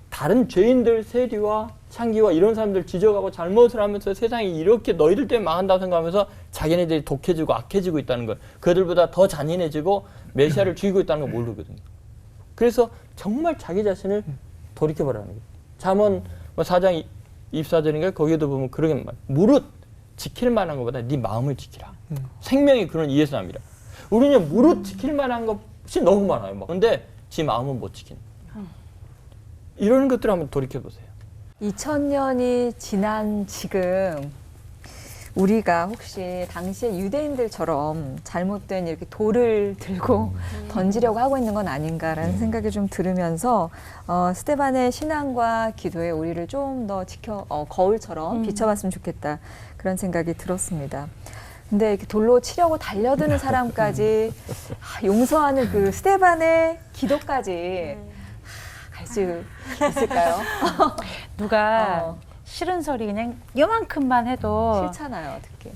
다른 죄인들, 세리와 창기와 이런 사람들 지적하고 잘못을 하면서 세상이 이렇게 너희들 때문에 망한다고 생각하면서 자기네들이 독해지고 악해지고 있다는 걸, 그들보다 더 잔인해지고 메시아를 죽이고 있다는 걸 모르거든요. 그래서 정말 자기 자신을 돌이켜보라는 거예요. 잠언 4장 24절인가 거기에도 보면 그러게 말, 무릇 지킬 만한 것보다 네 마음을 지키라. 생명이 그런 이에서 납니다. 우리는 무릇 지킬 만한 것이 너무 많아요. 근데 지 마음은 못 지키는. 이런 것들을 한번 돌이켜보세요. 2000년이 지난 지금 우리가 혹시 당시에 유대인들처럼 잘못된 이렇게 돌을 들고 던지려고 하고 있는 건 아닌가라는 생각이 좀 들으면서 스데반의 신앙과 기도에 우리를 좀 더 거울처럼 비춰봤으면 좋겠다, 그런 생각이 들었습니다. 근데 이렇게 돌로 치려고 달려드는 사람까지 용서하는 그 스데반의 기도까지 알 수 있을까요? 누가 싫은 소리 그냥 요만큼만 해도 싫잖아요, 어떻게.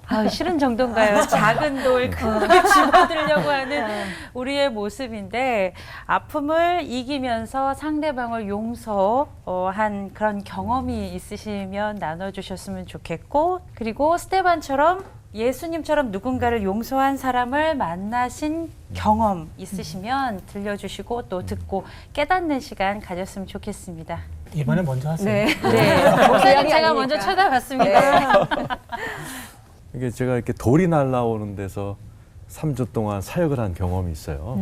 아, 싫은 정도인가요? 작은 돌, 큰 돌 집어들려고 하는 우리의 모습인데 아픔을 이기면서 상대방을 용서한 그런 경험이 있으시면 나눠주셨으면 좋겠고 그리고 스테반처럼 예수님처럼 누군가를 용서한 사람을 만나신 경험 있으시면 들려주시고 또 듣고 깨닫는 시간 가졌으면 좋겠습니다. 이번에 먼저 하세요. 네. 네, 목사님 제가 아니니까. 먼저 찾아봤습니다. 이게 제가 이렇게 돌이 날라오는 데서 3주 동안 사역을 한 경험이 있어요.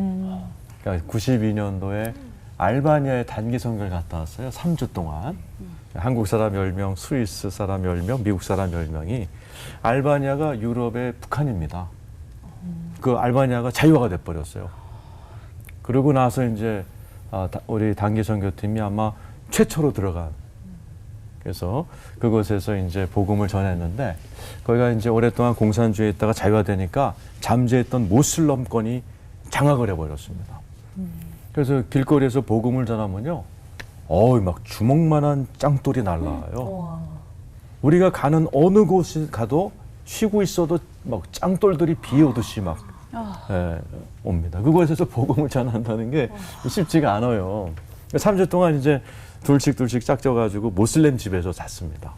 그러니까 92년도에 알바니아에 단기 선교를 갔다 왔어요. 3주 동안. 한국 사람 10명, 스위스 사람 10명, 미국 사람 10명이 알바니아가 유럽의 북한입니다. 그 알바니아가 자유화가 돼버렸어요. 그러고 나서 이제 우리 단기 선교팀이 아마 최초로 들어간 그래서 그곳에서 이제 복음을 전했는데 거기가 이제 오랫동안 공산주의에 있다가 자유화되니까 잠재했던 모슬럼권이 장악을 해버렸습니다. 그래서 길거리에서 복음을 전하면요, 막 주먹만한 짱돌이 날라와요. 우리가 가는 어느 곳에 가도 쉬고 있어도 막 짱돌들이 비 오듯이 막 옵니다. 그곳에서 복음을 전한다는 게 쉽지가 않아요. 3주 동안 이제 둘씩 짝져가지고 모슬렘 집에서 잤습니다.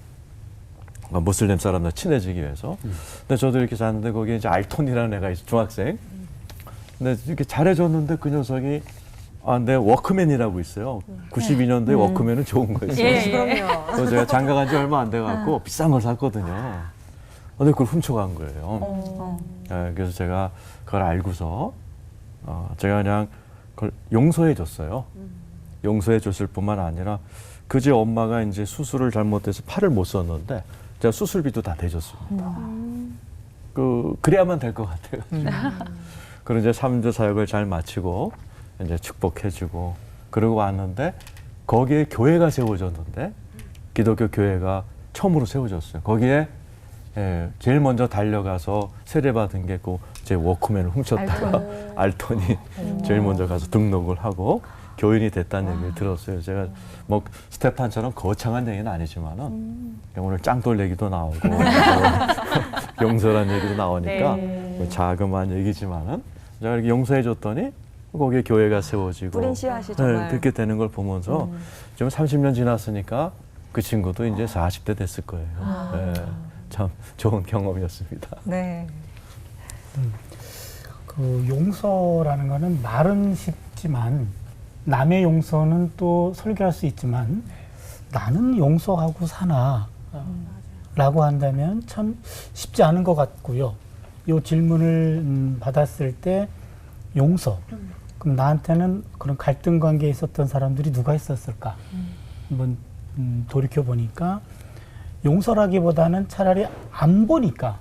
모슬렘 사람들 친해지기 위해서. 근데 저도 이렇게 잤는데 거기에 이제 알톤이라는 애가 있어, 중학생. 근데 이렇게 잘해줬는데 그 녀석이 내 워크맨이라고 있어요. 92년도에 워크맨은 좋은 거였어요. 예, 예. 그럼요. 그래서 제가 장가 간 지 얼마 안 돼갖고 비싼 걸 샀거든요. 근데 그걸 훔쳐간 거예요. 그래서 제가 그걸 알고서 제가 그냥 그걸 용서해 줬어요. 용서해 줬을 뿐만 아니라 그제 엄마가 이제 수술을 잘못해서 팔을 못 썼는데 제가 수술비도 다 대줬습니다. 그래야만 될 것 같아요. 그리고 이제 3주 사역을 잘 마치고 이제 축복해주고 그러고 왔는데 거기에 교회가 세워졌는데 기독교 교회가 처음으로 세워졌어요. 거기에 제일 먼저 달려가서 세례받은 게 제 워크맨을 훔쳤다가 알톤이 제일 먼저 가서 등록을 하고 교인이 됐다는 얘기를 들었어요. 제가 뭐 스테판처럼 거창한 얘기는 아니지만은 오늘 짱돌 얘기도 나오고 용서란 얘기도 나오니까 뭐 자그마한 얘기지만은 제가 이렇게 용서해 줬더니 거기에 교회가 세워지고 뿌린 씨앗이 정말. 그렇게 되는 걸 보면서 지금 30년 지났으니까 그 친구도 이제 40대 됐을 거예요. 참 좋은 경험이었습니다. 네. 그 용서라는 거는 말은 쉽지만 남의 용서는 또 설교할 수 있지만 나는 용서하고 사나 라고 한다면 참 쉽지 않은 것 같고요. 이 질문을 받았을 때 용서 그럼 나한테는 그런 갈등 관계에 있었던 사람들이 누가 있었을까 한번 돌이켜 보니까 용서라기보다는 차라리 안 보니까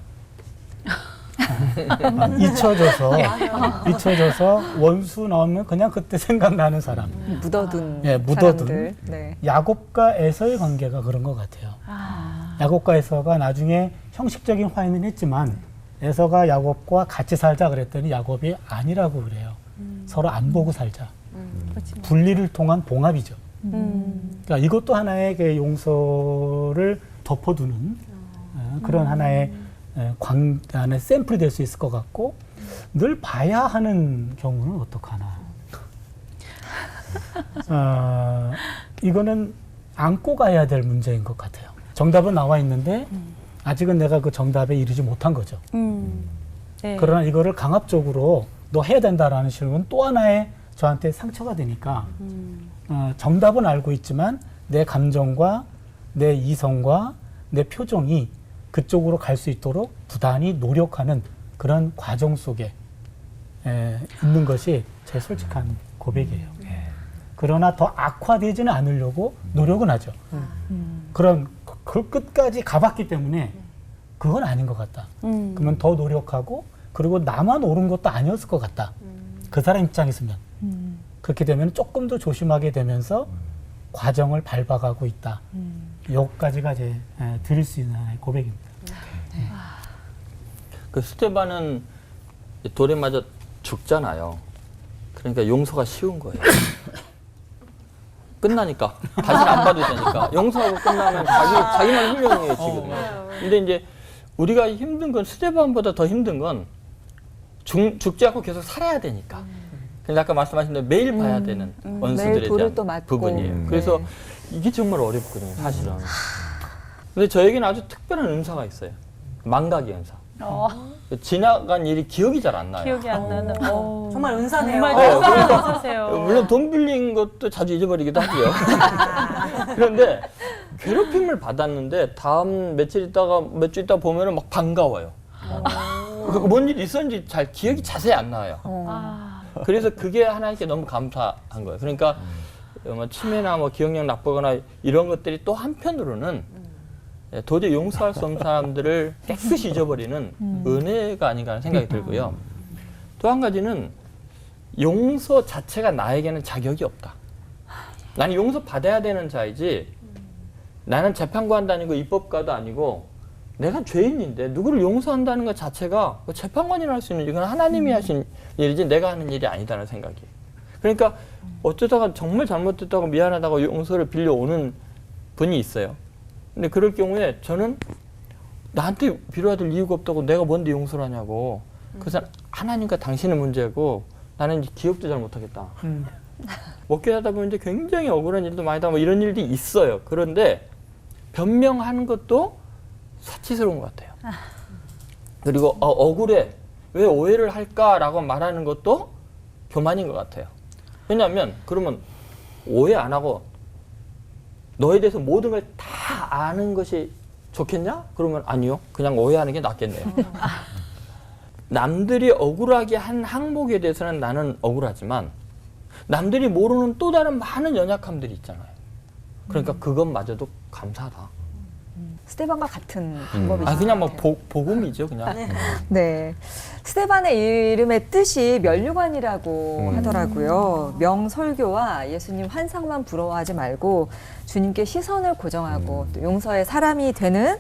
잊혀져서 원수 나오면 그냥 그때 생각나는 사람. 묻어둔 묻어둔. 사람들. 네. 야곱과 에서의 관계가 그런 것 같아요. 야곱과 에서가 나중에 형식적인 화해는 했지만 에서가 야곱과 같이 살자 그랬더니 야곱이 아니라고 그래요. 서로 안 보고 살자. 분리를 통한 봉합이죠. 그러니까 이것도 하나의 그 용서를 덮어두는 그런 하나의 안에 샘플이 될 수 있을 것 같고 늘 봐야 하는 경우는 어떡하나. 이거는 안고 가야 될 문제인 것 같아요. 정답은 나와 있는데 아직은 내가 그 정답에 이르지 못한 거죠. 네. 그러나 이거를 강압적으로 너 해야 된다라는 식으로는 또 하나의 저한테 상처가 되니까 정답은 알고 있지만 내 감정과 내 이성과 내 표정이 그쪽으로 갈 수 있도록 부단히 노력하는 그런 과정 속에 있는 것이 제 솔직한 고백이에요. 그러나 더 악화되지는 않으려고 노력은 하죠. 그런 그 끝까지 가봤기 때문에 그건 아닌 것 같다. 그러면 더 노력하고 그리고 나만 옳은 것도 아니었을 것 같다. 그 사람 입장이었으면 그렇게 되면 조금 더 조심하게 되면서 과정을 밟아가고 있다. 여기까지가 제 드릴 수 있는 하나의 고백입니다. 그 스테반은 돌에 맞아 죽잖아요. 그러니까 용서가 쉬운 거예요. 끝나니까 다시는 안 봐도 되니까 용서하고 끝나면 자기만 훌륭해지거든요. 근데 이제 우리가 힘든 건 스테반보다 더 힘든 건 죽지 않고 계속 살아야 되니까. 그래서 아까 말씀하신 대로 매일 봐야 되는 원수들에 매일 돌을 대한 또 맞고. 부분이에요. 그래서 이게 정말 어렵거든요, 사실은. 근데 저에게는 아주 특별한 은사가 있어요. 망각의 은사. 지나간 일이 기억이 잘 안 나요. 기억이 안 나는. 정말 은사네요. 정말 네, 그러니까 은사세요. 물론 돈 빌린 것도 자주 잊어버리기도 하고요. 그런데 괴롭힘을 받았는데 다음 몇 주 있다가 보면은 막 반가워요. 뭔 일이 있었는지 잘 기억이 자세히 안 나요. 그래서 그게 하나님께 너무 감사한 거예요. 그러니까 뭐 치매나 뭐 기억력 나쁘거나 이런 것들이 또 한편으로는 도저히 용서할 수 없는 사람들을 깨끗이 잊어버리는 은혜가 아닌가 하는 생각이 들고요. 또 한 가지는 용서 자체가 나에게는 자격이 없다. 나는 용서 받아야 되는 자이지 나는 재판관도 아니고 입법가도 아니고 내가 죄인인데 누구를 용서한다는 것 자체가 재판관이나 할 수 있는 이건 하나님이 하신 일이지 내가 하는 일이 아니다는 생각이에요. 그러니까 어쩌다가 정말 잘못됐다고 미안하다고 용서를 빌려오는 분이 있어요. 근데 그럴 경우에 저는 나한테 빌어받을 이유가 없다고 내가 뭔데 용서를 하냐고. 그래서 하나님과 당신의 문제고 나는 기억도 잘 못하겠다. 목회하다 보면 이제 굉장히 억울한 일도 많이 당하고 이런 일이 있어요. 그런데 변명하는 것도 사치스러운 것 같아요. 그리고 억울해. 왜 오해를 할까라고 말하는 것도 교만인 것 같아요. 왜냐하면 그러면 오해 안 하고 너에 대해서 모든 걸 다 아는 것이 좋겠냐? 그러면 아니요. 그냥 오해하는 게 낫겠네요. 남들이 억울하게 한 항목에 대해서는 나는 억울하지만 남들이 모르는 또 다른 많은 연약함들이 있잖아요. 그러니까 그것마저도 감사하다. 스테반과 같은 방법이죠. 그냥 뭐 복음이죠, 그냥. 네. 스테반의 이름의 뜻이 면류관이라고 하더라고요. 명설교와 예수님 환상만 부러워하지 말고 주님께 시선을 고정하고 또 용서의 사람이 되는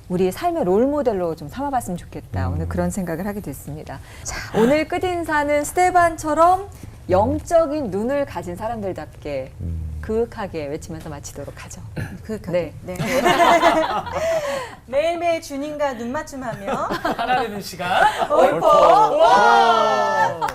우리 삶의 롤모델로 좀 삼아봤으면 좋겠다. 오늘 그런 생각을 하게 됐습니다. 자, 오늘 끝인사는 스테반처럼 영적인 눈을 가진 사람들답게 그윽하게 외치면서 마치도록 하죠. 그윽하게. 네. 매일매일 주님과 눈 맞춤하며 하나 되는 시간. 올포. 와!